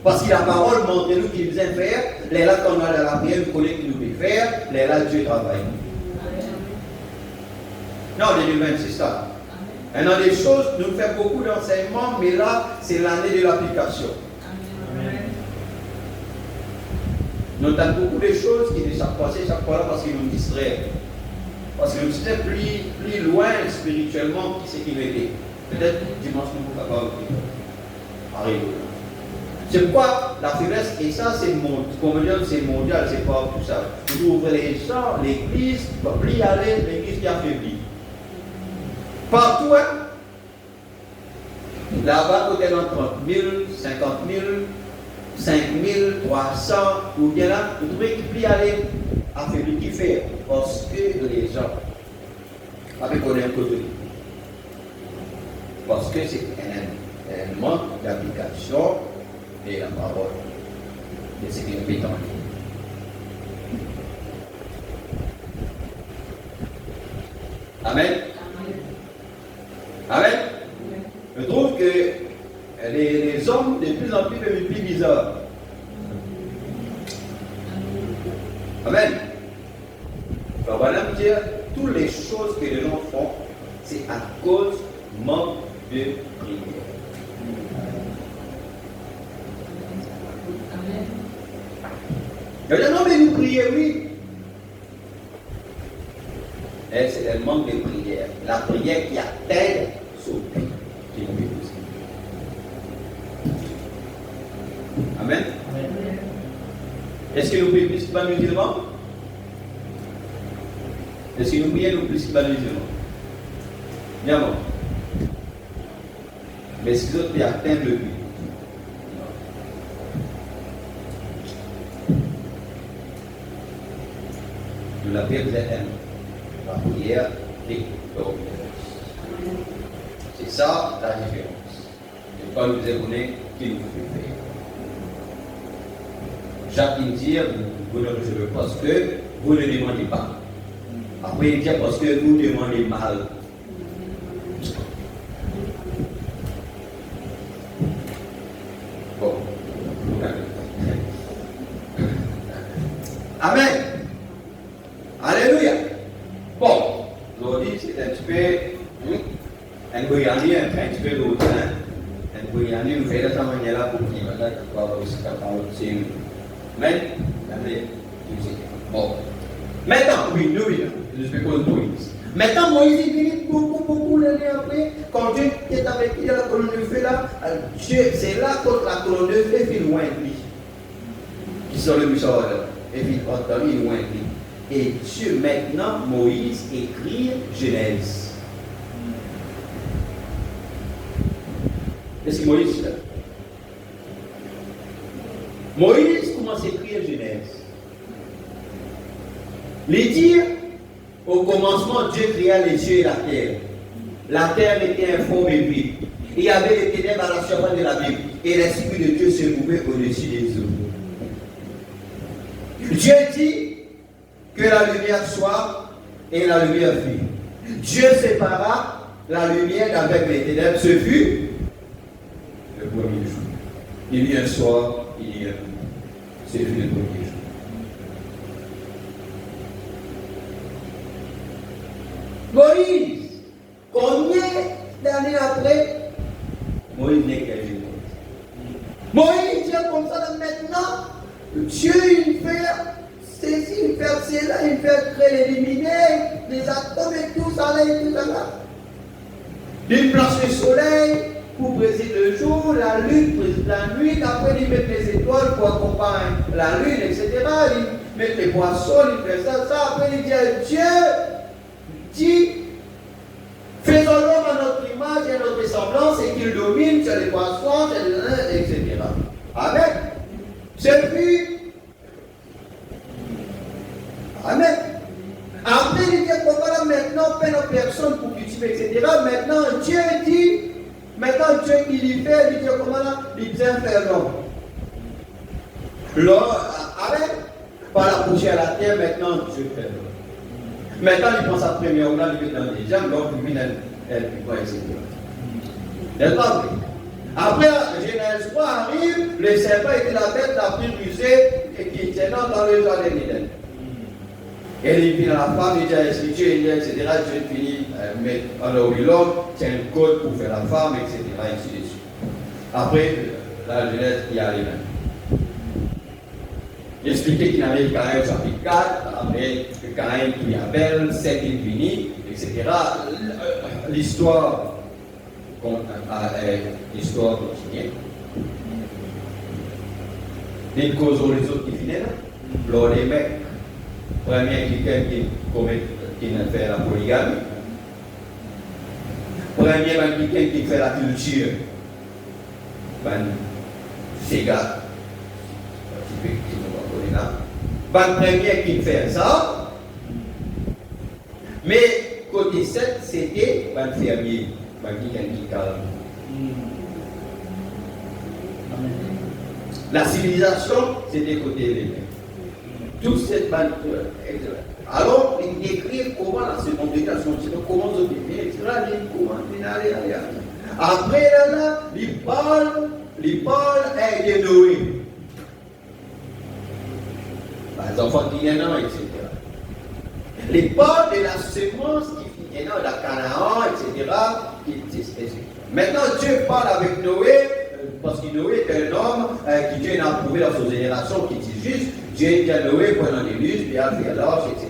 Parce que la parole montre nous qu'il nous aime faire, les là qu'on a dans la prière, nous connaissons qu'il nous peut faire, les là Dieu travaille. Non, 2020, c'est ça. Et dans les choses, nous faisons beaucoup d'enseignements, mais là, c'est l'année de l'application. Nous avons beaucoup de choses qui nous sont passées chaque fois là parce qu'ils nous distraient. Parce que nous sommes plus loin spirituellement que ce qu'il était. Peut-être dimanche nous sommes capables d'arriver. C'est pourquoi la faiblesse, et ça c'est mondial, c'est pas tout ça. Vous ouvrez les gens, l'église, il ne peut plus y aller, l'église qui a affaibli. Partout, hein? Là-bas, côté dans 30 000, 50 000, 5 000, 300, ou bien là, vous trouvez qu'il peut y aller affaibli, qui fait? Parce que les gens, avec on est un côté. Parce que c'est un manque d'application de la parole de ce qui est béton. Amen. Amen. Je trouve que les hommes de plus en plus deviennent plus bizarres. Amen. On va même dire, toutes les choses que les gens font, c'est à cause du manque de prière. Il y a non, mais nous prions, oui. Et c'est le manque de prière. La prière qui atteigne son but. Amen. Est-ce que nous prions plus que les musulmans? Est-ce que nous prions plus que les musulmans? Bien bon. Mais est-ce que les autres peuvent atteindre le but? Nous la prière la prière victorieuse. C'est ça la différence. Et pas nous étonner qui nous fait faire. Jacques dit, vous ne recevez pas parce que vous ne demandez pas. Après il dit parce que vous demandez mal. Bon. Amen. Alléluia. Bon, l'audio c'est un petit peu un goyani, un petit peu d'autre. Un goyani, nous faisons de cette manière-là pour qu'il va là, qu'il va aussi capable de mais, bon. Maintenant, oui, je vais causer Moïse. Maintenant, Moïse est venu beaucoup l'année après, quand Dieu est avec lui, la colonne de feu là, Dieu, c'est là que la colonne de feu est loin de lui. Qui sont le Michel, et puis quand il est loin de lui. Et Dieu, maintenant, Moïse écrit Genèse. Est-ce que Moïse est là? Moïse commence à écrire Genèse. Il dit, au commencement, Dieu créa les cieux et la terre. La terre était informe et vide. Il y avait les ténèbres à la surface de la Bible. Et l'Esprit de Dieu se mouvait au-dessus des eaux. Dieu dit que la lumière soit et la lumière fut. Dieu sépara la lumière d'avec les ténèbres. Ce fut le premier jour. Il y a un soir, il y a c'est le premier jour. Moïse, combien d'années après, Moïse n'est qu'un jour. Moïse dit comme ça maintenant, Dieu il fait ceci, il fait cela, il fait créer les luminaires, les atomes et tout ça là et tout ça là. Il place le soleil pour présider le jour, la lune préside la nuit, après il met les étoiles pour accompagner la lune, etc. Il met les poissons, il fait ça, après il dit à Dieu, dit, faisons l'homme à notre image et à notre semblance et qu'il domine sur les poissons, etc. Amen. C'est puis, amen. Après il dit, voilà maintenant, plein de personnes pour cultiver, etc. Maintenant Dieu dit, maintenant, Dieu qui lui fait, il dit comment là, il vient faire l'homme. L'homme, avec, par la poussière à la terre, maintenant, Dieu fait l'homme. Maintenant, il prend sa première roue, il met dans les jambes, l'homme, il vient, elle, etc. N'est-ce pas vrai? Après, Genèse 3 arrive, le serpent était la bête la plus rusée et qui était dans le jardin d'Éden. Et il vient à la femme, il dit à l'expliquer, etc. Je finis, mais alors l'homme, c'est un code pour faire la femme, etc. Ainsi de suite. Après, la Genèse, il y a les mêmes. Il expliquait qu'il avait Caïn chapitre 4, après Caïn qui Abel, Seth qui finit, etc. L'histoire continue. Les causes les autres qui finissent là. Alors les mecs, premier qui fait la polygamie, premier qui fait la culture, c'est gars. Premier qui fait ça, mais côté 7, c'était un fermier, qui calme. La civilisation, c'était côté les mecs. Tout cette bande. Alors, il décrit comment la seconde éducation, comment se vivre, etc. Comment aller. Après, là, il parle de Noé. Les enfants qui viennent, etc. Les parle de la semence qui vient dans la Canaan, etc. Maintenant, Dieu parle avec Noé, parce que Noé est un homme qui Dieu a approuvé dans sa génération, qui dit juste, Dieu dit à Noé pendant les luttes, puis a fait l'orge, etc.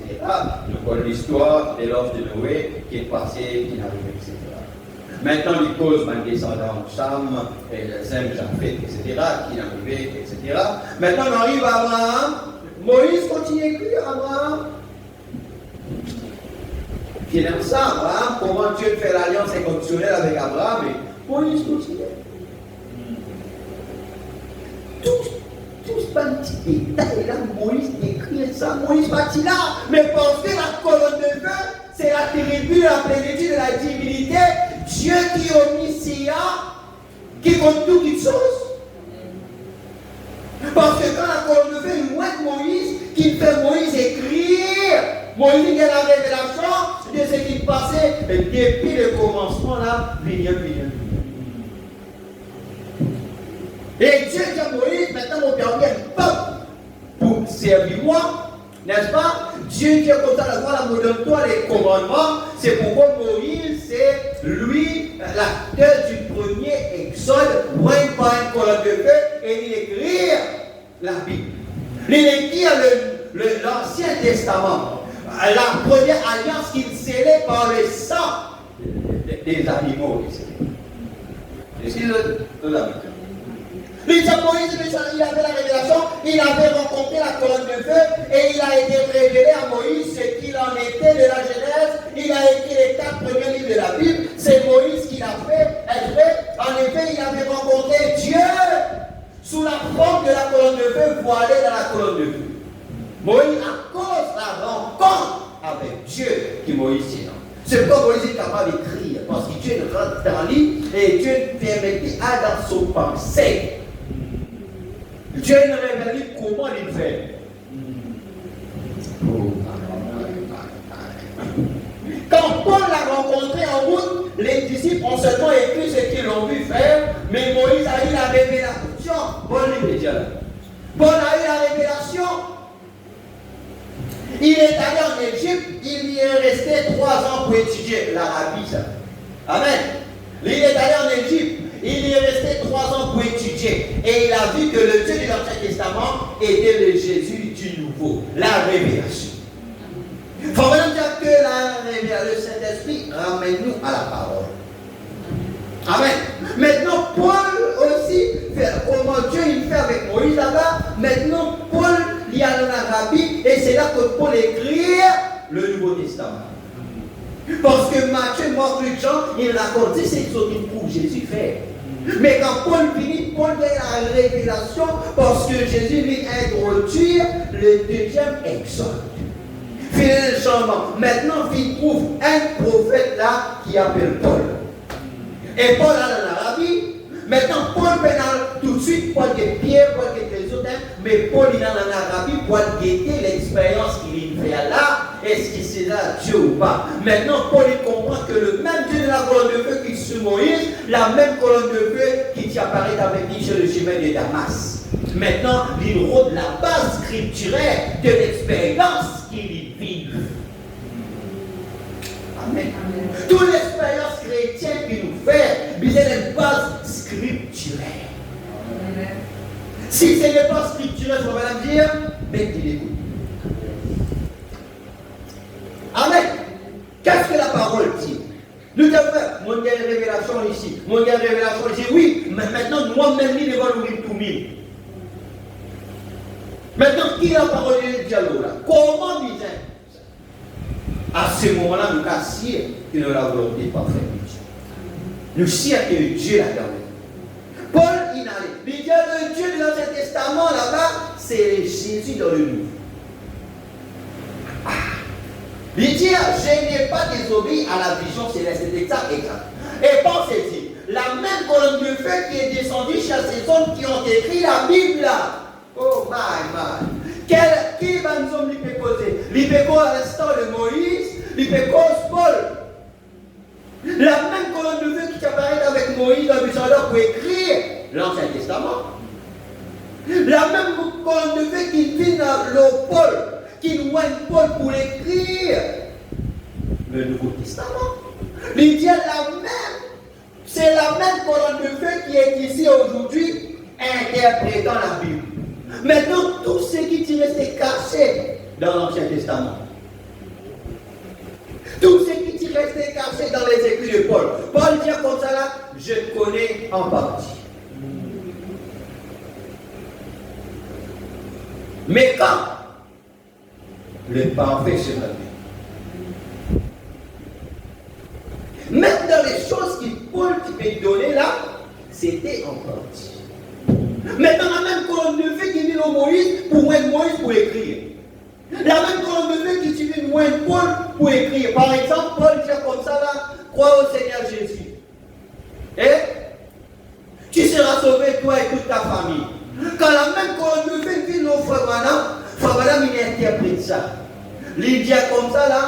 Donc, l'histoire de l'orge de Noé qui est passée, qui est arrivée, etc. Maintenant, il cause ma descendant Cham, Sem, Japhet, etc., qui est arrivé, etc. Maintenant, on arrive à Abraham. Moïse continue à écrire Abraham. Finalement, ça, Abraham, comment Dieu fait l'alliance inconditionnelle avec Abraham, et Moïse continue. Tout ce petit détail là, Moïse écrit ça, Moïse partit là, mais parce que la colonne de feu, c'est l'attribut, la plénitude de la divinité, Dieu qui est omniscient, qui compte toutes choses. Parce que quand la colonne de feu, il voit Moïse, qui fait Moïse écrire, Moïse a la révélation de ce qui passait depuis le commencement là, bien. Et Dieu dit à Moïse, maintenant mon permis est pas pour servir moi, n'est-ce pas? Dieu dit comme ça, voilà, me donne-toi les commandements. C'est pourquoi Moïse, c'est lui, l'acteur du premier exode, pointe par une colonne de feu, et il écrit la Bible. Il écrit l'Ancien Testament, la première alliance qu'il scellait par le sang des animaux. Ici, Moïse, il avait la révélation, il avait rencontré la colonne de feu et il a été révélé à Moïse ce qu'il en était de la Genèse. Il a écrit les 4 premiers livres de la Bible. C'est Moïse qui l'a fait. En effet, il avait rencontré Dieu sous la forme de la colonne de feu, voilé dans la colonne de feu. Moïse, à cause de la rencontre avec Dieu, qui Moïs tient. C'est pourquoi Moïse est capable d'écrire, parce que Dieu rentre dans lui et Dieu permettait à dans son pensée. Dieu nous révèle comment il fait. Quand Paul l'a rencontré en route, les disciples ont seulement écrit ce qu'ils ont vu faire, mais Moïse a eu la révélation. Paul a eu la révélation. Il est allé en Égypte, il y est resté 3 ans pour étudier l'Arabie. Amen. Il est allé en Égypte. Il y est resté 3 ans pour étudier et il a vu que le Dieu de l'Ancien Testament était le Jésus du Nouveau, la révélation. Il faut vraiment dire que le Saint-Esprit ramène-nous à la parole. Amen. Maintenant, Paul aussi, comment Dieu il fait avec Moïse là-bas, maintenant Paul il y a l'Arabie et c'est là que Paul écrit le Nouveau Testament. Parce que Matthieu, Marc, Luc, Jean, il raconte ce qu'ils ont pour Jésus fait. Mais quand Paul finit, Paul a la révélation parce que Jésus lui introduit le 2e exode. Fini le changement. Maintenant, il trouve un prophète là qui appelle Paul. Et Paul a l'Arabie. Maintenant, Paul peut tout de suite, Paul est Pierre, Paul est les autres, mais Paul il est en Arabie pour guetter l'expérience qu'il fait là. Est-ce que c'est là Dieu ou pas? Maintenant, Paul il comprend que le même Dieu de la colonne de feu qui sur Moïse, la même colonne de feu qui apparaît avec lui sur le chemin de Damas. Maintenant, il rôde la base scripturaire de l'expérience qu'il vit scripturel. Si ce n'est pas scripturel, je vais dire, mais qu'il écoute. Amen. Qu'est-ce que la parole dit? Nous avons fait, mon gars, révélation ici, mon gars, révélation ici. Oui, mais maintenant, moi-même, il va nous tout mis. Maintenant, qui a la parole de dialogue là? Comment disait? À ce moment-là, nous cassions que nous la volonté parfaite de Dieu. Nous savons que Dieu l'a gardé. Paul, il a dit, le Dieu de l'Ancien Testament là-bas, c'est Jésus dans le Nouveau. Il dit, je n'ai pas désobéi à la vision céleste, c'est exact. Et Paul s'est dit, la même colonne de feu qui est descendue chez ces hommes qui ont écrit la Bible là. Oh my. Qui va nous hommes lui causer? Il peut causer à l'instant de Moïse, il peut causer Paul. La même colonne de feu qui apparaît avec Moïse dans le jardin pour écrire l'Ancien Testament. La même colonne de feu qui vient dans le Paul, qui nous voit Paul pour écrire le Nouveau Testament. Il dit c'est la même colonne de feu qui est ici aujourd'hui, interprétant la Bible. Maintenant, tout ce qui restait caché dans l'Ancien Testament, tout ce qui restait caché dans les écrits de Paul, Paul dit comme ça là, je connais en partie. Mais quand le parfait se révèle, même dans les choses que Paul t'avait données là, c'était en partie. Maintenant, la même colonne de feu qui dit au Moïse pour écrire. La même colonne de feu qui dit Paul pour écrire. Par exemple, Paul dit comme ça là, crois au Seigneur Jésus. Et tu seras sauvé, toi et toute ta famille. Quand la même colonne de feu dit au frère Madame, il interprète ça. Il dit comme ça là,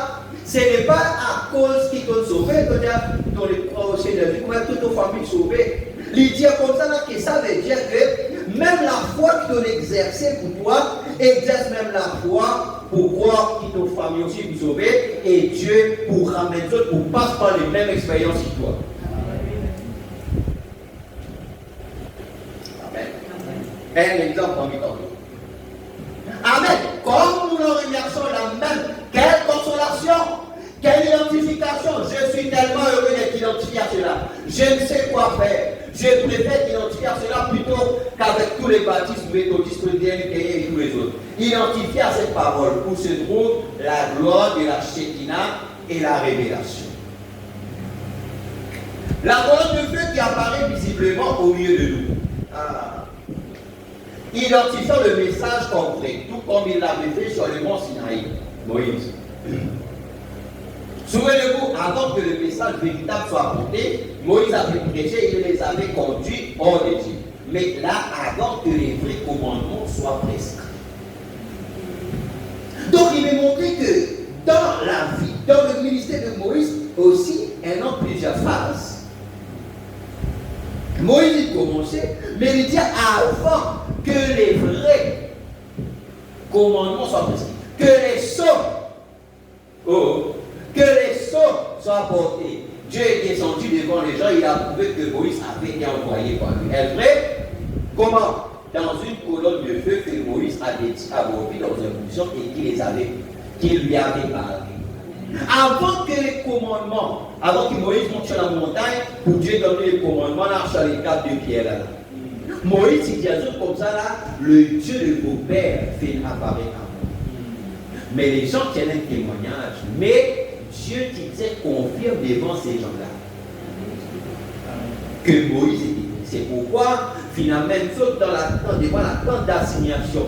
ce n'est pas à cause qu'il t'a sauvé, ton croix au Seigneur Jésus, mais toute ta famille sauvée. Il dit comme ça là, que ça veut dire que même la foi que tu as exercée pour toi, exerce même la foi pour croire que ta famille aussi vous sauver et Dieu pour ramener d'autres pour passer par les mêmes expériences que toi. Amen. Un exemple parmi tant d'autres. Amen. Comme nous le remercions la même, quelle consolation, quelle identification. Je suis tellement heureux d'être identifié à cela. Je ne sais quoi faire. Je préfère identifier à cela plutôt qu'avec tous les baptismes, méthodistes, et tous les autres. Identifier à cette parole où se trouve la gloire de la Shekinah et la révélation. La colonne de feu qui apparaît visiblement au milieu de nous. Identifiant le message concret, tout comme il l'avait fait sur le mont Sinaï, Moïse. Souvenez-vous, avant que le message véritable soit apporté, Moïse avait prêché, il les avait conduits hors d'Égypte. Mais là, avant que les vrais commandements soient prescrits. Donc, il m'a montré que dans la vie, dans le ministère de Moïse aussi, elle a plusieurs phases. Moïse il commençait, mais il dit avant que les vrais commandements soient prescrits, que les sceaux soient apportés. Dieu est descendu devant les gens, il a prouvé que Moïse avait été envoyé par lui. Est vrai? Comment? Dans une colonne de feu que Moïse avait abordé dans une vision et qu'il lui avait parlé. Avant que les commandements, avant que Moïse monte sur la montagne, pour Dieu donner les commandements, là, sur les tables de pierre là. Moïse, il dit à eux comme ça là, le Dieu de vos pères fait apparaître à moi. Mais les gens tiennent un témoignage, mais Dieu disait confirme devant ces gens-là que Moïse était. C'est pourquoi finalement saute devant la tente d'assignation.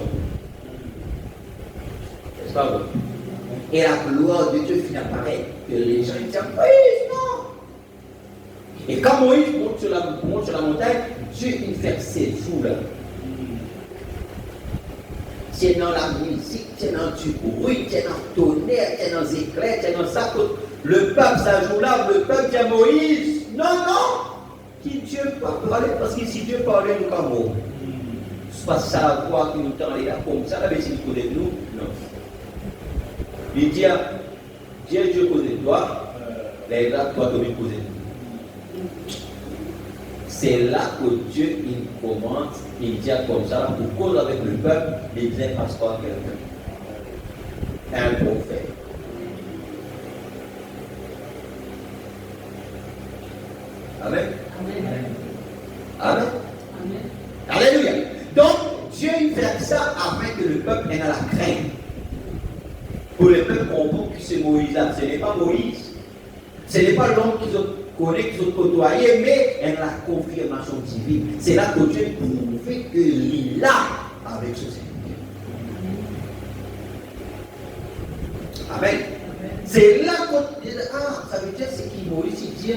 N'est-ce pas vrai? Et la gloire de Dieu finit apparaître. Que les gens disent Moïse, non. Et quand Moïse monte sur la montagne, Dieu il fait ses fous là. C'est dans la musique, c'est dans du bruit, c'est dans le tonnerre, c'est dans les éclairs, c'est dans ça. Le peuple, ça joue là, le peuple dit à Moïse, non, qui Dieu peut parler, parce que si Dieu parlait, nous sommes morts. C'est pas ça, voir qui nous tend les gars comme ça, mais s'il connaît nous, non. Il dit à Dieu cause de toi, les gars, toi, tu cause de nous. c'est là que Dieu il commence, il dit comme ça, pour cause avec le peuple, il vient passe par quelqu'un. Un prophète. Amen. Amen. Alléluia. Donc, Dieu il fait ça afin que le peuple ait la crainte. Pour le peuple comprendre que c'est Moïse. Ce n'est pas Moïse. Ce n'est pas l'homme qu'ils ont connu, qu'ils ont côtoyé, mais elle a la confirmation divine. C'est là que Dieu prouve qu'il est là avec ce Seigneur. Amen. C'est là qu'on dit, ah, ça veut dire c'est qui Moïse, il dit,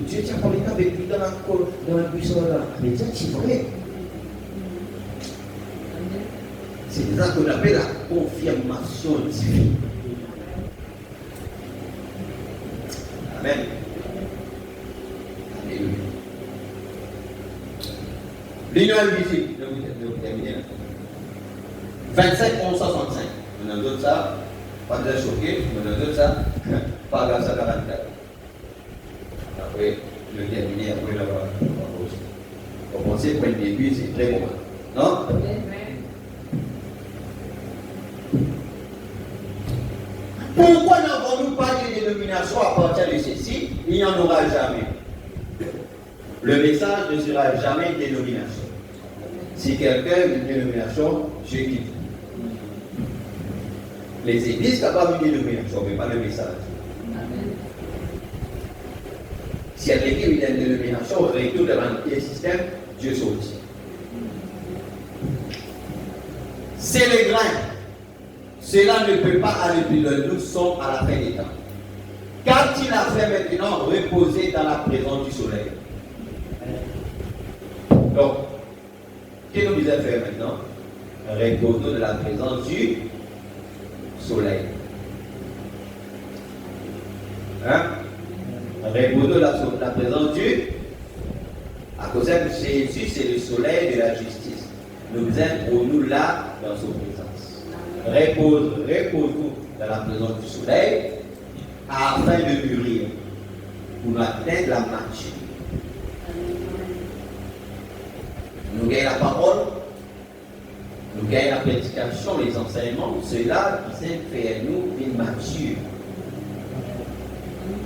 Dieu tient parlé avec lui dans la buisson là. Mais Dieu, c'est vrai. C'est ça qu'on appelle la confirmation divine. Amen. Alléluia. L'union invisible, je vais vous terminer. 25, 11, 65. On a d'autres ça. Pas de choqué, on a d'autres ça. Pas grâce à 44. Après, je vais terminer, après la pause. Pour commencer, pour le début, c'est très bon. Non? Pourquoi n'avons-nous pas de dénomination à partir de ceci? Il n'y en aura jamais. Le message ne sera jamais une dénomination. Si quelqu'un a une dénomination, je quitte. Les églises capables d'une dénomination, mais pas le message. Si elle est une dénomination, on retourne devant le système, Dieu sortit. C'est le grain. Cela ne peut pas aller plus loin. Nous sommes à la fin des temps. Quand il a fait maintenant reposer dans la présence du soleil. Donc, qu'est-ce que nous disons faire maintenant? Reposer de la présence du soleil. Hein? Reposer de la présence du. À cause de Jésus, c'est le soleil de la justice. Nous sommes pour nous là dans son présence. Repose-nous dans la présence du soleil afin de mûrir pour nous atteindre la maturité. Nous gagnons la parole, nous gagnons la prédication, les enseignements, cela qui fait nous une mature.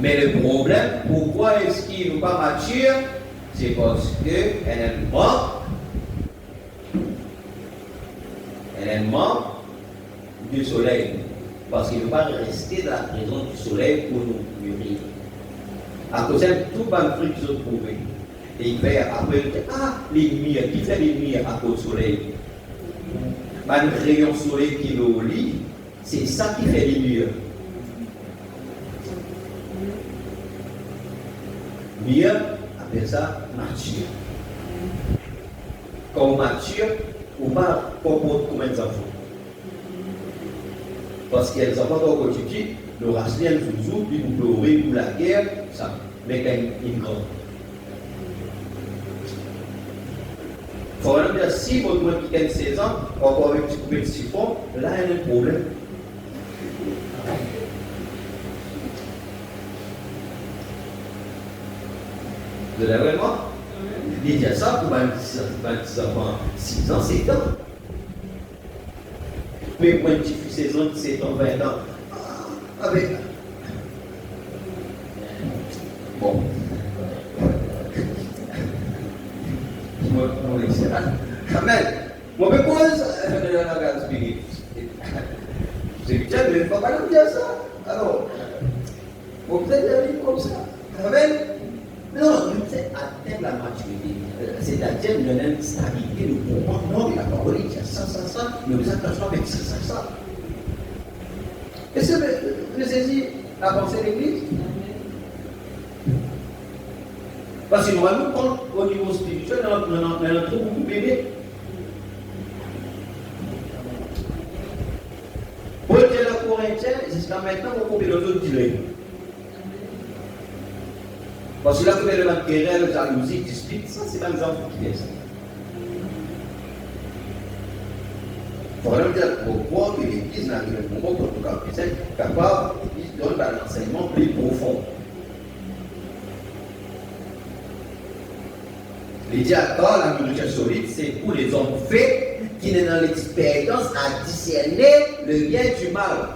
Mais le problème, pourquoi est-ce qu'il n'est pas mature? C'est parce qu'elle manque. Elle manque du soleil. Parce qu'il ne peut pas rester dans la présence du soleil pour nous mûrir. À cause de tout le fruit qu'ils ont trouvé. Et il fait après, les lumières, qui fait les lumières à cause du soleil? Le rayon soleil qui est au lit, c'est ça qui fait les lumières. Mieux, appelle ça mature. Quand mature, on va comporter combien d'enfants? Parce qu'elles n'ont pas encore constitué, le rationnel sous puis pour pleurer, pour la guerre, ça, mais quand une grande. Il faut vraiment dire, si votre monde qui a 16 ans, encore avec un petit coupé de siphon, là, il y a un problème. Vous avez vraiment? Il y a ça pour 26 enfants, 6 ans, 7 ans. Mais pour un petit fils 16 ans, 17 ans, 20 ans, avec. Bon. Mon excellent. Amen. Mon pépose, de la grâce spirituelle. C'est bien, mais il ne faut pas nous dire ça. Alors, vous peut-être dire comme ça. Amen. Non, nous sommes atteindre la maturité. C'est-à-dire, nous avons une stabilité, nous comprenons la parole, il y a ça, nous nous attachons avec ça. Est-ce que vous saisissez la pensée de l'Église? Parce que normalement, au niveau spirituel, on a trop beaucoup bébé. Pour dire le Corinthien, jusqu'à maintenant, on compte les autres dilemmes. Parce que là, vous avez le querelle, jalousie, dispute, ça, c'est pas les enfants qui viennent. Il faut vraiment dire pourquoi que l'Église n'a pas le moment pour être capable, l'Église donne un enseignement plus profond. Il dit encore, la nourriture solide, c'est pour les hommes faits qui n'ont dans l'expérience à discerner le bien du mal.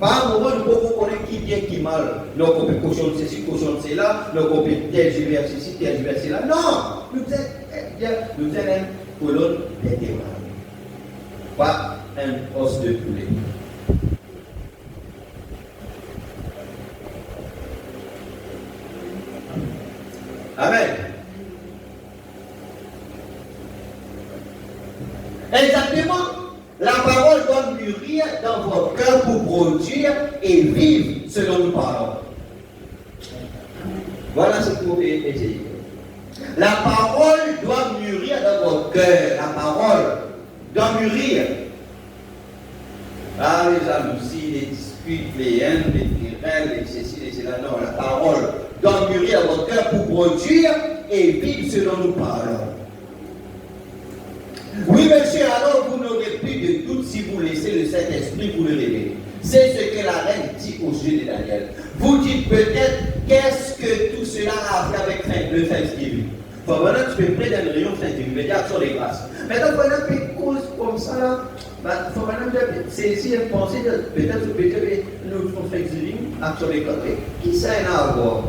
Par un moment, nous pouvons connaître qui bien, qui mal. Nous on peut cochon de ceci, cochon de cela, nous on peut tel verset ici, tel verset là. Non! Nous sommes un colonne vertébrale. Pas un os de poulet. Amen. Exactement. La parole doit mûrir dans votre cœur pour produire et vivre selon nos paroles. Voilà ce que vous pouvez essayer. La parole doit mûrir dans votre cœur. La parole doit mûrir. Ah, les jalousies, les disputes, les haines, les querelles, les ceci, les cela. Non, la parole doit mûrir dans votre cœur pour produire et vivre selon nos paroles. Oui, monsieur, alors vous n'aurez plus de doute si vous laissez le Saint-Esprit vous le révéler. C'est ce que la reine dit au sujet de Daniel. Vous dites peut-être, qu'est-ce que tout cela a à faire avec le Thanksgiving? Pendant que tu peux prendre une réunion Thanksgiving, mais dire sur les grâces. Maintenant, pendant que tu causes comme ça, là, il faut maintenant c'est ici une pensée, peut-être nous faisons Thanksgiving, sur les côtés. Qui ça a à voir?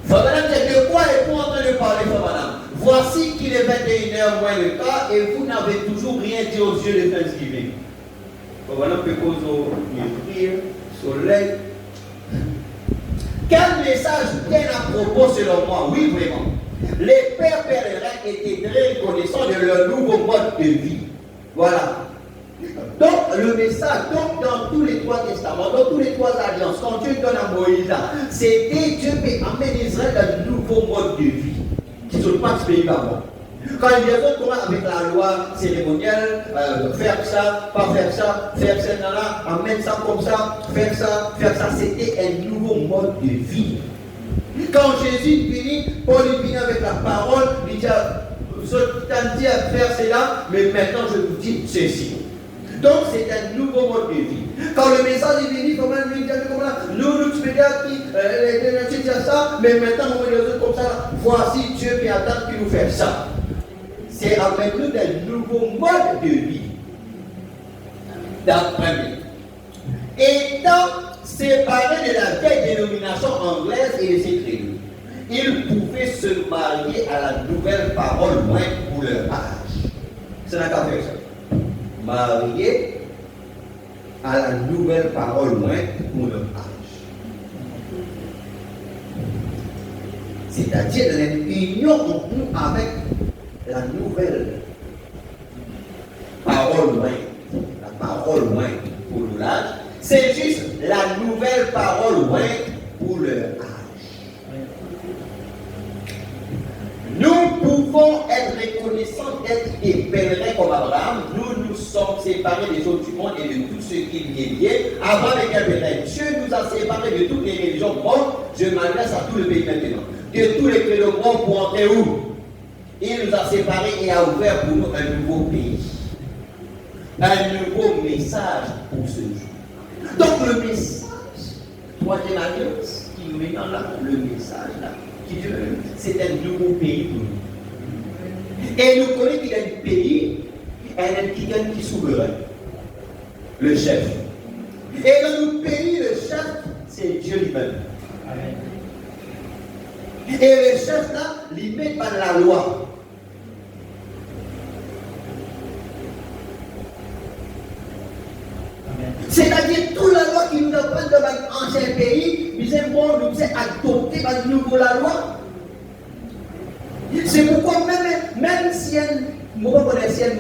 Madame, c'est de quoi est-vous en train de parler, madame? Voici qu'il est 21h moins le quart et vous n'avez toujours rien dit aux yeux de Thanksgiving. Madame peut causer au prière, soleil. Quel message bien à propos selon moi? Oui, vraiment. Les pères pèlerins étaient très reconnaissants de leur nouveau mode de vie. Voilà. Donc, le message, donc, dans tous les trois testaments, dans tous les trois alliances, quand Dieu donne à Moïse, c'était Dieu qui amène Israël dans un nouveau mode de vie, qui ne sont pas ce pays avant. Quand il y a d'autres commencent avec la loi cérémonielle, faire ça, pas faire ça, là, amène ça comme ça, faire ça, c'était un nouveau mode de vie. Quand Jésus finit, Paul finit avec la parole, il dit, je t'ai dit à faire cela, mais maintenant je vous dis ceci. Donc c'est un nouveau mode de vie. Quand le message est venu, comment lui dire comme là, nous tu peux dire qui dit ça, mais maintenant on va dire comme ça, voici Dieu qui attend qu'il nous fasse ça. C'est avec nous un nouveau mode de vie. D'après lui. Étant séparés de la vieille dénomination anglaise et de ses tribus, ils pouvaient se marier à la nouvelle parole moins pour leur âge. C'est n'a qu'à faire ça. Mariés à la nouvelle parole moins pour leur âge. C'est-à-dire une union entre nous avec la nouvelle parole moins. La parole moins pour l'âge. C'est juste la nouvelle parole moins pour leur âge. Nous pouvons être reconnaissants d'être des pèlerins comme Abraham. Nous sommes séparés des autres du monde et de tout ce qui est lié. Abraham est un pèlerin. Dieu nous a séparés de toutes les religions mortes. Je m'adresse à tout le pays maintenant. De tous les pédophiles pour entrer où? Il nous a séparés et a ouvert pour nous un nouveau pays. Un nouveau message pour ce jour. Donc le message, troisième alliance, qui nous met dans le message là. C'est un nouveau pays pour nous. Et nous connaissons qu'il y a un pays, qui est souverain, le chef. Et dans notre pays, le chef, c'est Dieu lui-même. Et le chef là, il met par la loi. C'est-à-dire toute la loi qui nous apprend dans l'ancien pays, nous avons adopté par nouveau la loi. C'est pourquoi même si un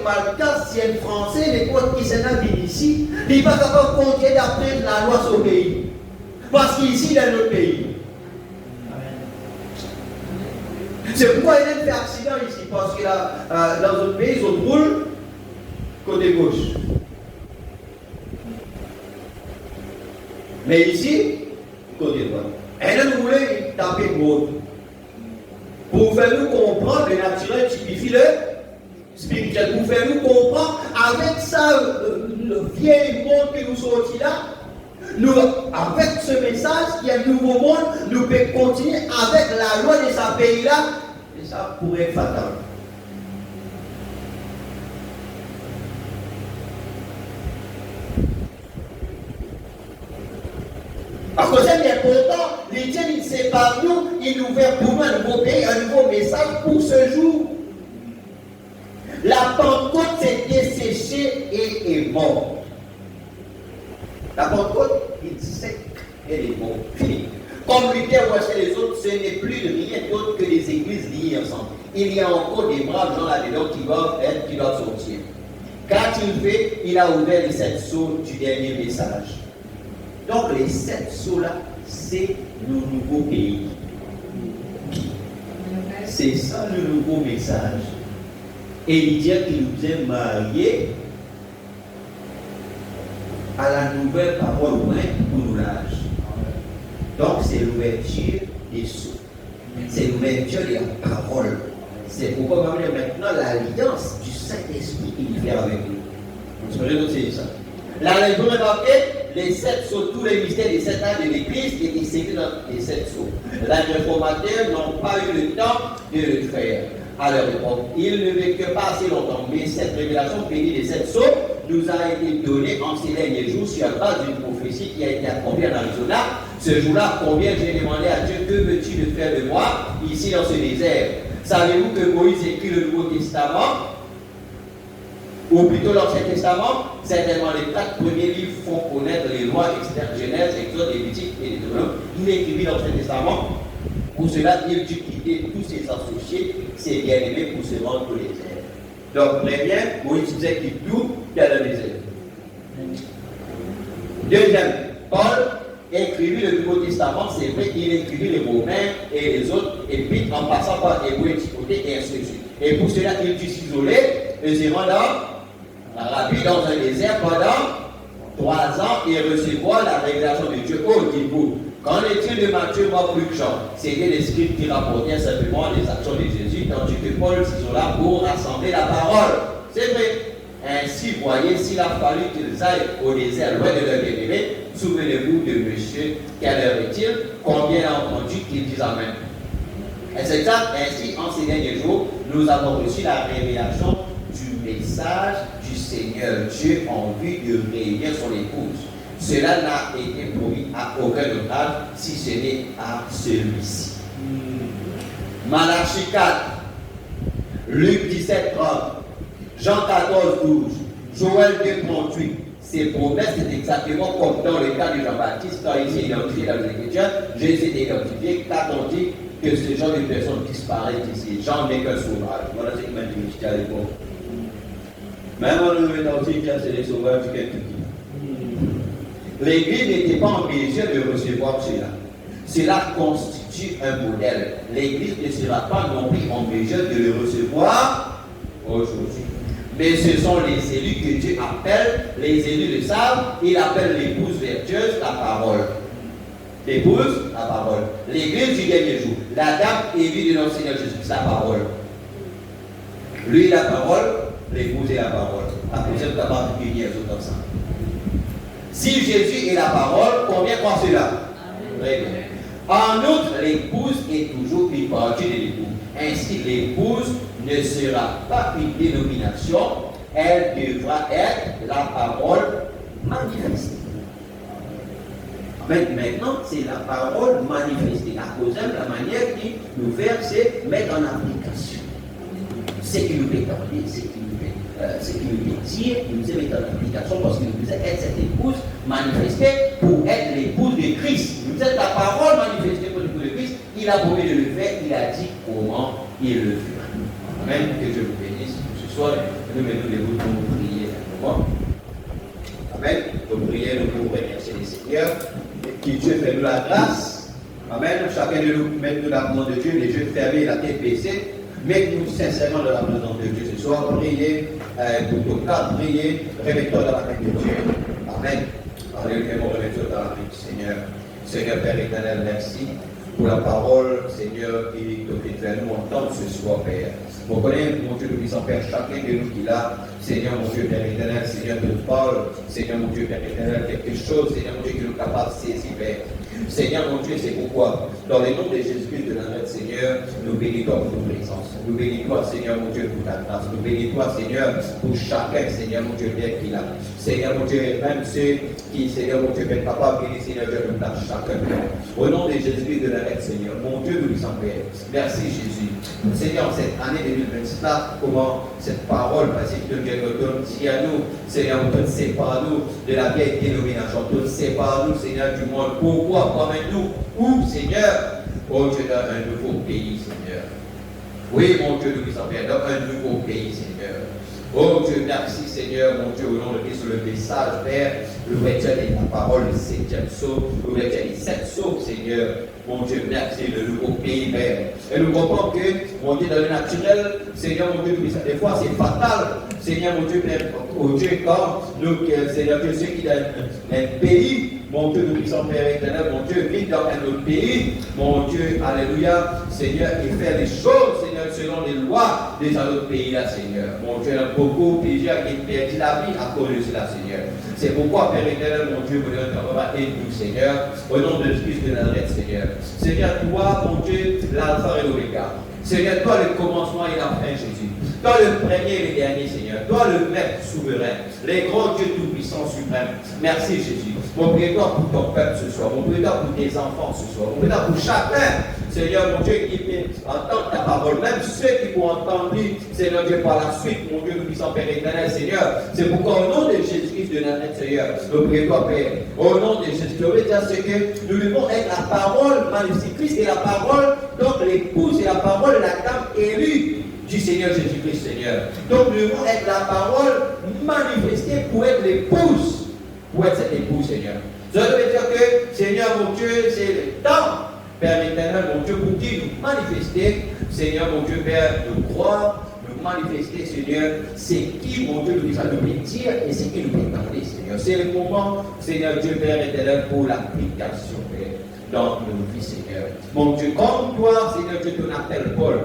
Malta, si un Français, les potes qui s'en viennent ici, il ne va pas continuer d'apprendre la loi sur le pays. Parce qu'ici, il est notre pays. C'est pourquoi il y a un accident ici. Parce que dans notre pays, ils ont roule côté gauche. Mais ici, côté droit. Et là, nous voulons taper l'autre. Pour faire nous comprendre, le naturel typifie le spirituel. Pour faire nous comprendre, avec ça, le vieil monde que nous sortis là, nous, avec ce message, il y a un nouveau monde, nous pouvons continuer avec la loi de ce pays-là. ça pourrait être fatal. Parce que c'est important, les dieux, ils séparent nous, ils nous ouvrent pour nous un nouveau pays, un nouveau message pour ce jour. La Pentecôte s'est desséchée et est morte. La Pentecôte est sec, elle est morte. Fini. Comme Luther ou chez les autres, ce n'est plus rien d'autre que des églises liées ensemble. Il y a encore des braves gens là-dedans qui doivent sortir. Qu'a-t-il fait? Il a ouvert les 7 sceaux du dernier message. Donc les 7 sceaux-là, c'est le nouveau pays. C'est ça le nouveau message. Et il dit qu'il nous est mariés à la nouvelle parole pour nous l'âge. Donc c'est l'ouverture des sceaux. C'est l'ouverture de la parole. C'est pourquoi maintenant l'alliance du Saint-Esprit qu'il fait avec nous. Vous savez c'est ça. Là, vous remarquez, les 7 sceaux, tous les mystères des 7 ans de l'Église étaient séduits dans les 7 sceaux. Les réformateurs n'ont pas eu le temps de le faire à leur époque. Ils ne vécurent pas assez longtemps, mais cette révélation bénie des 7 sceaux nous a été donnée en ces derniers jours sur la base d'une prophétie qui a été accomplie en Arizona. Ce jour-là, combien j'ai demandé à Dieu, que veux-tu me faire de moi ici dans ce désert? Savez-vous que Moïse écrit le Nouveau Testament? Ou plutôt l'Ancien Testament? Certainement les 4 premiers livres font connaître les lois externes, Genèse, Exode, Lévitique et Deutéronome. Il écrivit l'Ancien Testament. Pour cela, il dut quitter tous ses associés, ses bien-aimés, pour se rendre au désert. Donc, première, Moïse disait qu'il tout dans le désert. Deuxième, Paul écrivit le Nouveau Testament, c'est vrai qu'il écrivit les Romains et les autres épîtres en passant par Hébreux, Timothée et ainsi de suite. Et pour cela, il dut s'isoler et se rendre en Arabie dans un désert pendant 3 ans et recevoir la révélation de Dieu. Oh, dites-vous, qu'en est-il de Matthieu, Marc, Luc, Jean? C'était les scribes qui rapportaient simplement les actions de Jésus, tandis que Paul s'isola pour rassembler la parole. C'est vrai. Ainsi, voyez, s'il a fallu qu'ils aillent au désert loin de leur bien-aimé, souvenez-vous de monsieur, quelle heure est-il? Combien a entendu qu'il dise Amen? Et c'est ça, ainsi, en ces derniers jours, nous avons reçu la révélation du message du Seigneur Dieu en vue de réunir son épouse. Cela n'a été promis à aucun otage, si ce n'est à celui-ci. Malachie 4, Luc 17, 30, Jean 14, 12, Joël 2, 38. Ces promesses, c'est exactement comme dans le cas de Jean-Baptiste, quand il s'est identifié dans les Écritures, Jésus s'est identifié, qu'a-t-on dit que ce genre de personnes disparaissent ici. Jean n'est qu'un sauvage. Voilà ce qui m'a dit à l'époque. Même en nous mettant aussi, c'est les sauvages du Kentucky. L'Église n'était pas en mesure de recevoir cela. Cela constitue un modèle. L'Église ne sera pas non plus en mesure de le recevoir aujourd'hui. Mais ce sont les élus que Dieu appelle, les élus le savent, il appelle l'épouse vertueuse, la parole. L'épouse, la parole. L'Église du dernier jour. La dame élue de notre Seigneur Jésus-Christ, la parole. Lui, la parole, l'épouse et la parole. La deuxième capable de unir les autres ensemble. Si Jésus est la parole, combien croient cela? Très bien. En outre, l'épouse est toujours une partie de l'époux. Ainsi, l'épouse ne sera pas une dénomination, elle devra être la parole manifestée. Maintenant, c'est la parole manifestée. À cause de la manière qui nous fait, c'est mettre en application. Ce qui nous fait parler, ce qui nous fait dire, il nous fait mettre en application parce qu'il nous fait être cette épouse manifestée pour être l'épouse de Christ. Il nous fait la parole manifestée pour l'épouse de Christ. Il a promis de le faire, il a dit comment il le fera. Amen. Que Dieu vous bénisse. Ce soir, nous mettons les bouts pour nous prier un moment. Amen. Nous prions, nous pour remercier le Seigneur. Que Dieu fait nous la grâce. Amen. Chacun de nous met la main de Dieu, les yeux fermés, la tête baissée. Mettez-nous sincèrement dans la présence de Dieu ce soir. Priez pour ton cas, priez, remettons dans la main de Dieu. Amen. Alléluia, nous remettons dans la main du Seigneur. Seigneur Père éternel, merci pour la parole, Seigneur, qui te fait nous entendre ce soir, Père. Vous connaissez, mon Dieu, nous puissons faire chacun de nous qui l'a, Seigneur, mon Dieu, Père éternel, Seigneur, te parle, Seigneur, mon Dieu, Père éternel, quelque chose, Seigneur, mon Dieu, qui nous capable de saisir, Père. Seigneur, mon Dieu, c'est pourquoi, dans le nom de Jésus-Christ de Nazareth, Seigneur, nous bénissons pour ta présence. Nous bénissons, Seigneur, mon Dieu, pour ta grâce. Nous bénissons, Seigneur, pour chacun, Seigneur, mon Dieu, Père, qui l'a. Seigneur, mon Dieu, même ceux qui, Seigneur, mon Dieu, Père, capable de Seigneur, Dieu, nous place chacun. Au nom de Jésus-Christ de Nazareth, Seigneur, mon Dieu, nous lui sommes Père. Merci, Jésus. Seigneur, cette année 2026, là, comment cette parole, parce que Dieu nous donne, si à nous, Seigneur, nous sépare-nous de la vieille dénomination, nous sépare-nous, Seigneur, du monde. Pourquoi promène-nous où, Seigneur? Oh, Dieu, dans un nouveau pays, Seigneur. Oui, mon Dieu, nous sommes Père, dans un nouveau pays, Seigneur. Oh Dieu, merci Seigneur, mon Dieu, au nom de Christ, le message, Père, l'ouverture de ta parole, le 7e saut, l'ouverture des 7 sauts, Seigneur. Mon Dieu, merci, le nouveau pays, Père. Et nous comprenons que, mon Dieu, dans le naturel, Seigneur, mon Dieu, des fois c'est fatal. Seigneur, mon Dieu, Père, au Dieu, quand nous, Seigneur, Dieu, ceux qui dans un pays, mon Dieu, nous sommes Père éternel, mon Dieu, vite dans un autre pays, mon Dieu, alléluia, Seigneur, et faire les choses, Seigneur, selon les lois des autres pays, là, Seigneur. Mon Dieu, il y a beaucoup, plusieurs qui perdent la vie à cause de cela, Seigneur. C'est pourquoi, Père éternel, mon Dieu, vous devez nous, Seigneur, au nom de Christ de Nazareth, Seigneur. Seigneur, toi, mon Dieu, l'alpha et l'oméga. Seigneur, toi, le commencement et la fin, Jésus. Toi, le premier et le dernier, Seigneur. Toi, le Maître souverain. Les grands dieux tout-puissants suprêmes. Merci, Jésus. Mon prière pour ton peuple ce soir. Mon prière pour tes enfants ce soir. Mon prière pour chacun, Seigneur, mon Dieu, qui peut entendre ta parole. Même ceux qui vont entendre, Seigneur Dieu, par la suite, mon Dieu, nous puissons Père éternel, Seigneur. C'est pourquoi, au nom de Jésus-Christ de Nazareth, Seigneur, nous prions, Père. Au nom de Jésus-Christ, nous dire ce que nous devons être la parole magnifique. Christ est la parole, donc l'épouse est la parole, la dame élue du Seigneur Jésus-Christ, Seigneur. Donc nous devons être la parole manifestée pour être l'épouse, pour être cette épouse, Seigneur. Ça veut dire que, Seigneur, mon Dieu, c'est le temps, Père éternel, mon Dieu, pour qui nous manifester, Seigneur, mon Dieu, Père, nous croire, nous manifester, Seigneur, c'est qui, mon Dieu, nous peut dire et c'est qui nous peut parler, Seigneur. C'est le moment, Seigneur Dieu, Père éternel, pour l'application, Père, dans nos vies, Seigneur. Mon Dieu, comme toi, Seigneur Dieu, ton appel Paul,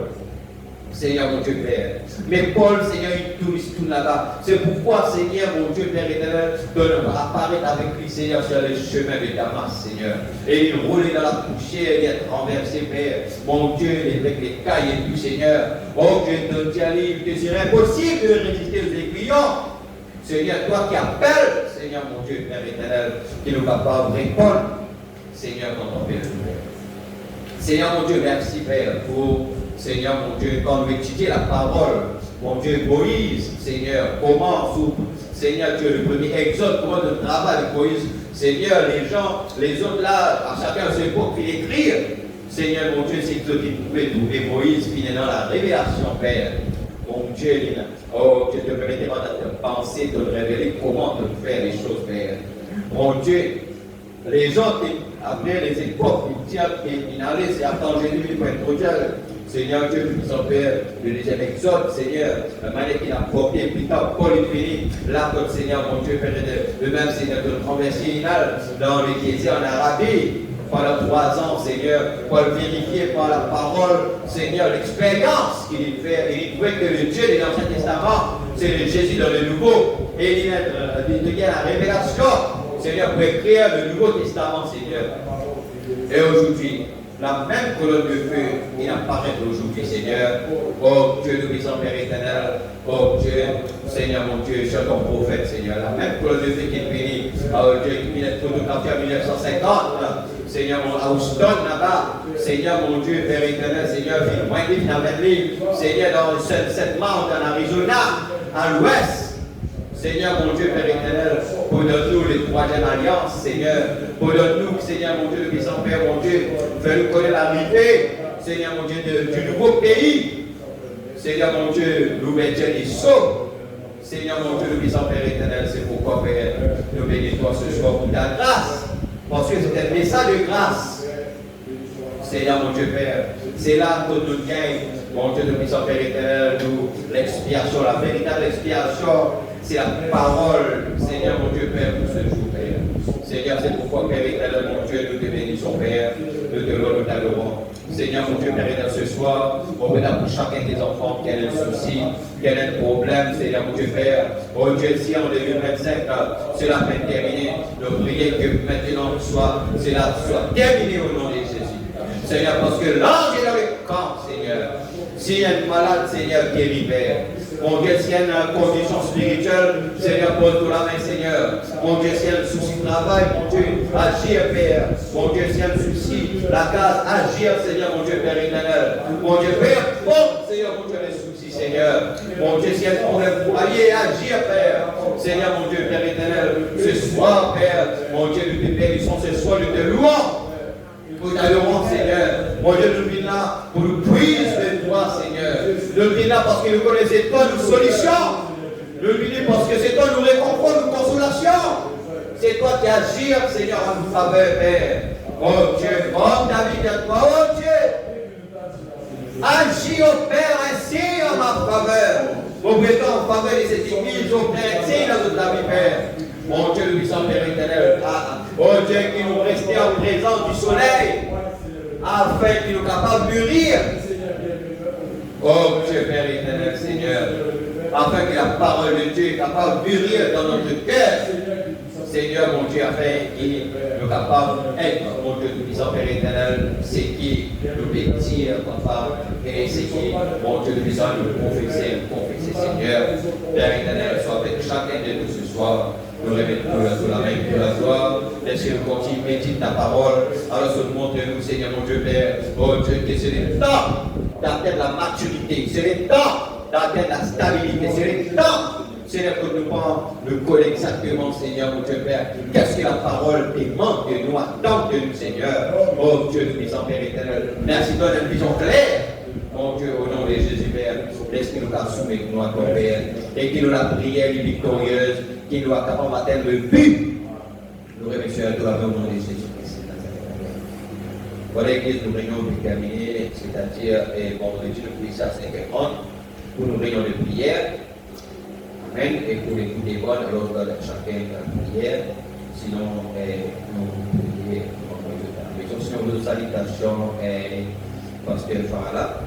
Seigneur, mon Dieu, Père. Mais Paul, Seigneur, il tourne là-bas. C'est pourquoi, Seigneur, mon Dieu, Père éternel, apparaître avec lui, Seigneur, sur le chemin de Damas, Seigneur. Et il roulait dans la poussière et être renversé, Père. Mon Dieu, avec les cailles et tout, Seigneur. Oh, Dieu, te dit, il serait impossible de résister aux aiguillons. Seigneur, toi qui appelles, Seigneur, mon Dieu, Père éternel, qui nous va pas répondre, Seigneur, quand on fait le Père. Seigneur, mon Dieu, merci, Père, pour Seigneur, mon Dieu, quand nous étudions la parole, mon Dieu, Moïse, Seigneur, comment, Seigneur Dieu, le premier exode, comment le travail de Moïse, Seigneur, les gens, les autres là, à chacun ses époque, puis écrire, Seigneur, mon Dieu, c'est que tu pouvais trouver Moïse, puis dans la révélation, Père, mon Dieu, oh, Dieu te permettait de te penser, de te révéler comment te faire les choses, Père. Mon Dieu, les gens qui, après les époques, ils allaient, c'est attendre Jésus pour introduire. Seigneur Dieu, nous sommes Père, le deuxième exode, Seigneur, la manière qu'il a porté, plus tard, Paul est fini, là, notre Seigneur, mon Dieu, Père, le même Seigneur, de traverser dans l'Église en Arabie, pendant 3 ans, Seigneur, pour le vérifier par la parole, Seigneur, l'expérience qu'il fait, et il trouvait que le Dieu de l'Ancien Testament, c'est le Jésus dans le Nouveau, et il y a la révélation, Seigneur, pour écrire le Nouveau Testament, Seigneur. Et aujourd'hui, la même colonne de feu, il apparaît aujourd'hui, Seigneur. Oh Dieu, nous disons, Père éternel. Oh Dieu, Seigneur, mon Dieu, cher ton prophète, Seigneur. La même colonne de feu qui est bénie. Oh Dieu, qui est photographié en 1950. Seigneur, à Houston, là-bas. Seigneur, mon Dieu, Père éternel, Seigneur, Seigneur, dans le Sunset Mountain, en Arizona, à l'ouest. Seigneur, mon Dieu, Père éternel, pour nous les 3e alliance, Seigneur. Pour nous, Seigneur, mon Dieu, le puissant Père, mon Dieu, fais-nous connaître l'arrivée, Seigneur, mon Dieu, du nouveau pays. Seigneur, mon Dieu, l'ouverture des sceaux. Seigneur, mon Dieu, le puissant Père éternel, c'est pourquoi, Père, nous bénissons ce soir pour ta grâce. Parce que c'est un message de grâce. Seigneur, mon Dieu, Père, c'est là que nous gagnons, mon Dieu, le puissant Père éternel, nous, l'expiation, la véritable expiation. C'est la parole, Seigneur, mon Dieu, Père, pour ce jour, Père. Seigneur, c'est pourquoi, Père éternel, mon Dieu, nous te bénissons, Père, nous te louons, nous t'adorons. Seigneur, mon Dieu, Père éternel, ce soir, on prie pour chacun des enfants qui a un souci, qui a un problème, Seigneur, mon Dieu, Père. Oh Dieu, si en 2025, cela peut terminer, nous prions que maintenant cela soit terminé au nom de Jésus. Seigneur, parce que l'ange est dans le camp, Seigneur. S'il y a une malade, Seigneur, guéris, Père. Mon Dieu, s'il y a une condition spirituelle, Seigneur, pose-toi la main, Seigneur. Mon Dieu, s'il y a un souci de travail, mon Dieu, agir, Père. Mon Dieu, s'il y a un souci, la case, agir, Seigneur, mon Dieu, Père éternel. Mon Dieu, Père, oh, Seigneur, mon Dieu, les soucis, Seigneur. Mon Dieu, s'il y a un problème, foyer, agir, Père. Seigneur, mon Dieu, Père éternel, ce soir, Père, mon Dieu, nous te bénissons, ce soir, nous te louons. Nous t'adorons, Seigneur. Mon Dieu, nous venons là pour nous puiser de toi, Seigneur. Nous venons là parce que nous connaissons toi, nos solutions. Nous venons parce que c'est toi, nous réconfort, nos consolations. C'est toi qui agis, Seigneur, en nous faveur, Père. Oh Dieu, oh David, à toi, oh Dieu. Agis, oh Père, ainsi en ma faveur. Au prétend en faveur de cette église, oh Père, ainsi dans notre vie, Père. Mon Dieu, nous sommes Père éternel. Oh Dieu, qui nous restait en présence du soleil, afin qu'il nous capable de mûrir. Oh Dieu, Père éternel, Seigneur, afin que la parole de Dieu est capable de mûrir dans notre cœur. Seigneur, mon Dieu, afin qu'il nous capable d'être, mon Dieu, tout-puissant, Père éternel, c'est qui nous bénir, Papa, et c'est qui, mon Dieu, tout-puissant, nous confesser, Seigneur. Père éternel, sois avec chacun de nous ce soir. Nous remettons la main pour la gloire. Laissez nous continuer, médite ta parole. Alors, montre-nous, Seigneur, mon Dieu, Père. Oh Dieu, que c'est le temps d'atteindre la maturité. C'est le temps d'atteindre la stabilité. C'est le temps, Seigneur, que nous connaissons exactement, Seigneur, mon Dieu, Père. Qu'est-ce que la parole demande de nous, attend de nous, Seigneur. Oh Dieu, puissant Père éternel. Merci de donner une vision claire. Mon Dieu, au nom de Jésus, Père, laisse que nous la soumettons, nous, à ton Père, et que nous la prière victorieuse, qui nous a capable d'atteindre le but. Nous remercions à toi au nom de Jésus-Christ. Voilà l'église, nous réunions pour terminer, c'est-à-dire vendredi, le puisse à 5h30, pour nous réunions de prière. Amen. Et pour les coups des bonnes, alors on donne chacun la prière. Sinon, nous prions. Sinon, nos salutations, Pasteur Farala,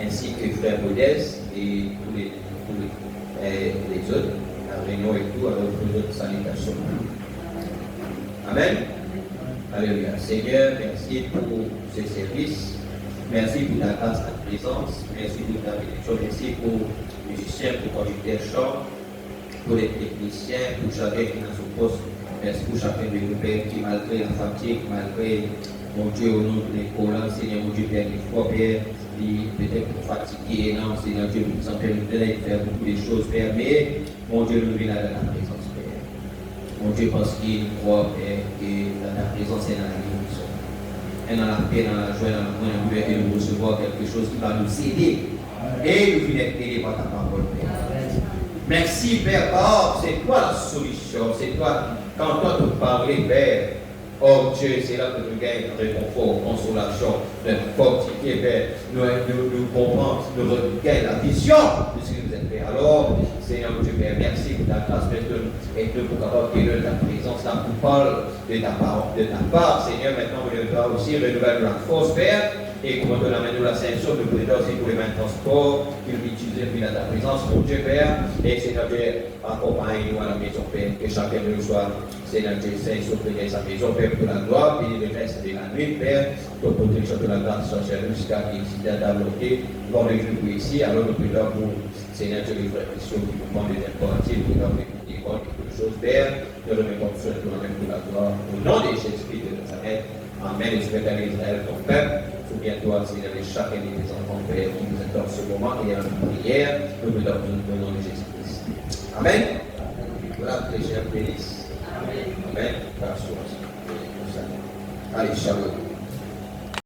ainsi que Frère Modeste et tous les autres, la réunion et tout, alors tous les autres salutations. Amen. Alléluia. Seigneur, merci pour ce service. Merci pour ta grâce, ta présence. Merci pour ta bénédiction. Merci pour les musiciens, pour conduire chant, pour les techniciens, pour chacun qui est dans son poste. Merci pour chacun de nos pères qui, malgré la fatigue, malgré, mon Dieu, au nom de l'école, Seigneur, mon Dieu, Père, des fois, Père, peut-être fatigué, non, Seigneur Dieu, nous sommes faire beaucoup de choses, Père, mais, mon Dieu, nous venons dans ta présence, Père. Mon Dieu, parce qu'il croit, Père, que ta présence est dans la vie, nous sommes. Et dans la paix, dans la joie, dans la bonne humeur, et nous recevoir quelque chose qui va nous aider. Et nous venons être aidés par ta parole, Père. Merci, Père, car c'est toi la solution, c'est toi, quand toi tu parles, Père. Oh Dieu, c'est là que nous gagnons réconfort, consolation, notre fortifié, Père. Nous comprenons, nous gagnons la vision de ce que vous êtes fait. Alors, Seigneur Dieu, Père, merci pour ta grâce, Père, et de pour avoir de ta présence, ta parole, de ta parole, de ta part. Seigneur, maintenant, vous devez aussi renouveler la force, Père, et comment de la main de la Saint-Sauf, de président aussi pour les mains de transport, qu'il utilise puis dans ta présence, mon Dieu, Père, et Seigneur Dieu, accompagne-nous à la maison, Père, que chacun de nous soit, Seigneur Dieu, Saint-Sauf, dans sa maison, Père, pour la gloire, et le reste de la nuit, Père, ton protection de la grâce, chercher jusqu'à ici, à bloquer, dans le jour ici, alors nous prions pour, Seigneur Dieu, les frères Christians qui nous demandent des impératifs, pour leur écouter, quelque chose, Père, nous remettons sur la main pour la gloire, au nom de Jésus-Christ de Nazareth, Amen, et je vais aller Israël, ton peuple. Souviens-toi, Seigneur, de chacun de tes enfants, Père, qui nous attendent en ce moment et à notre prière, nous nous donnons au nom de Jésus-Christ. Amen. Voilà, que les chers bénissent. Amen. Amen. Allez, shalom.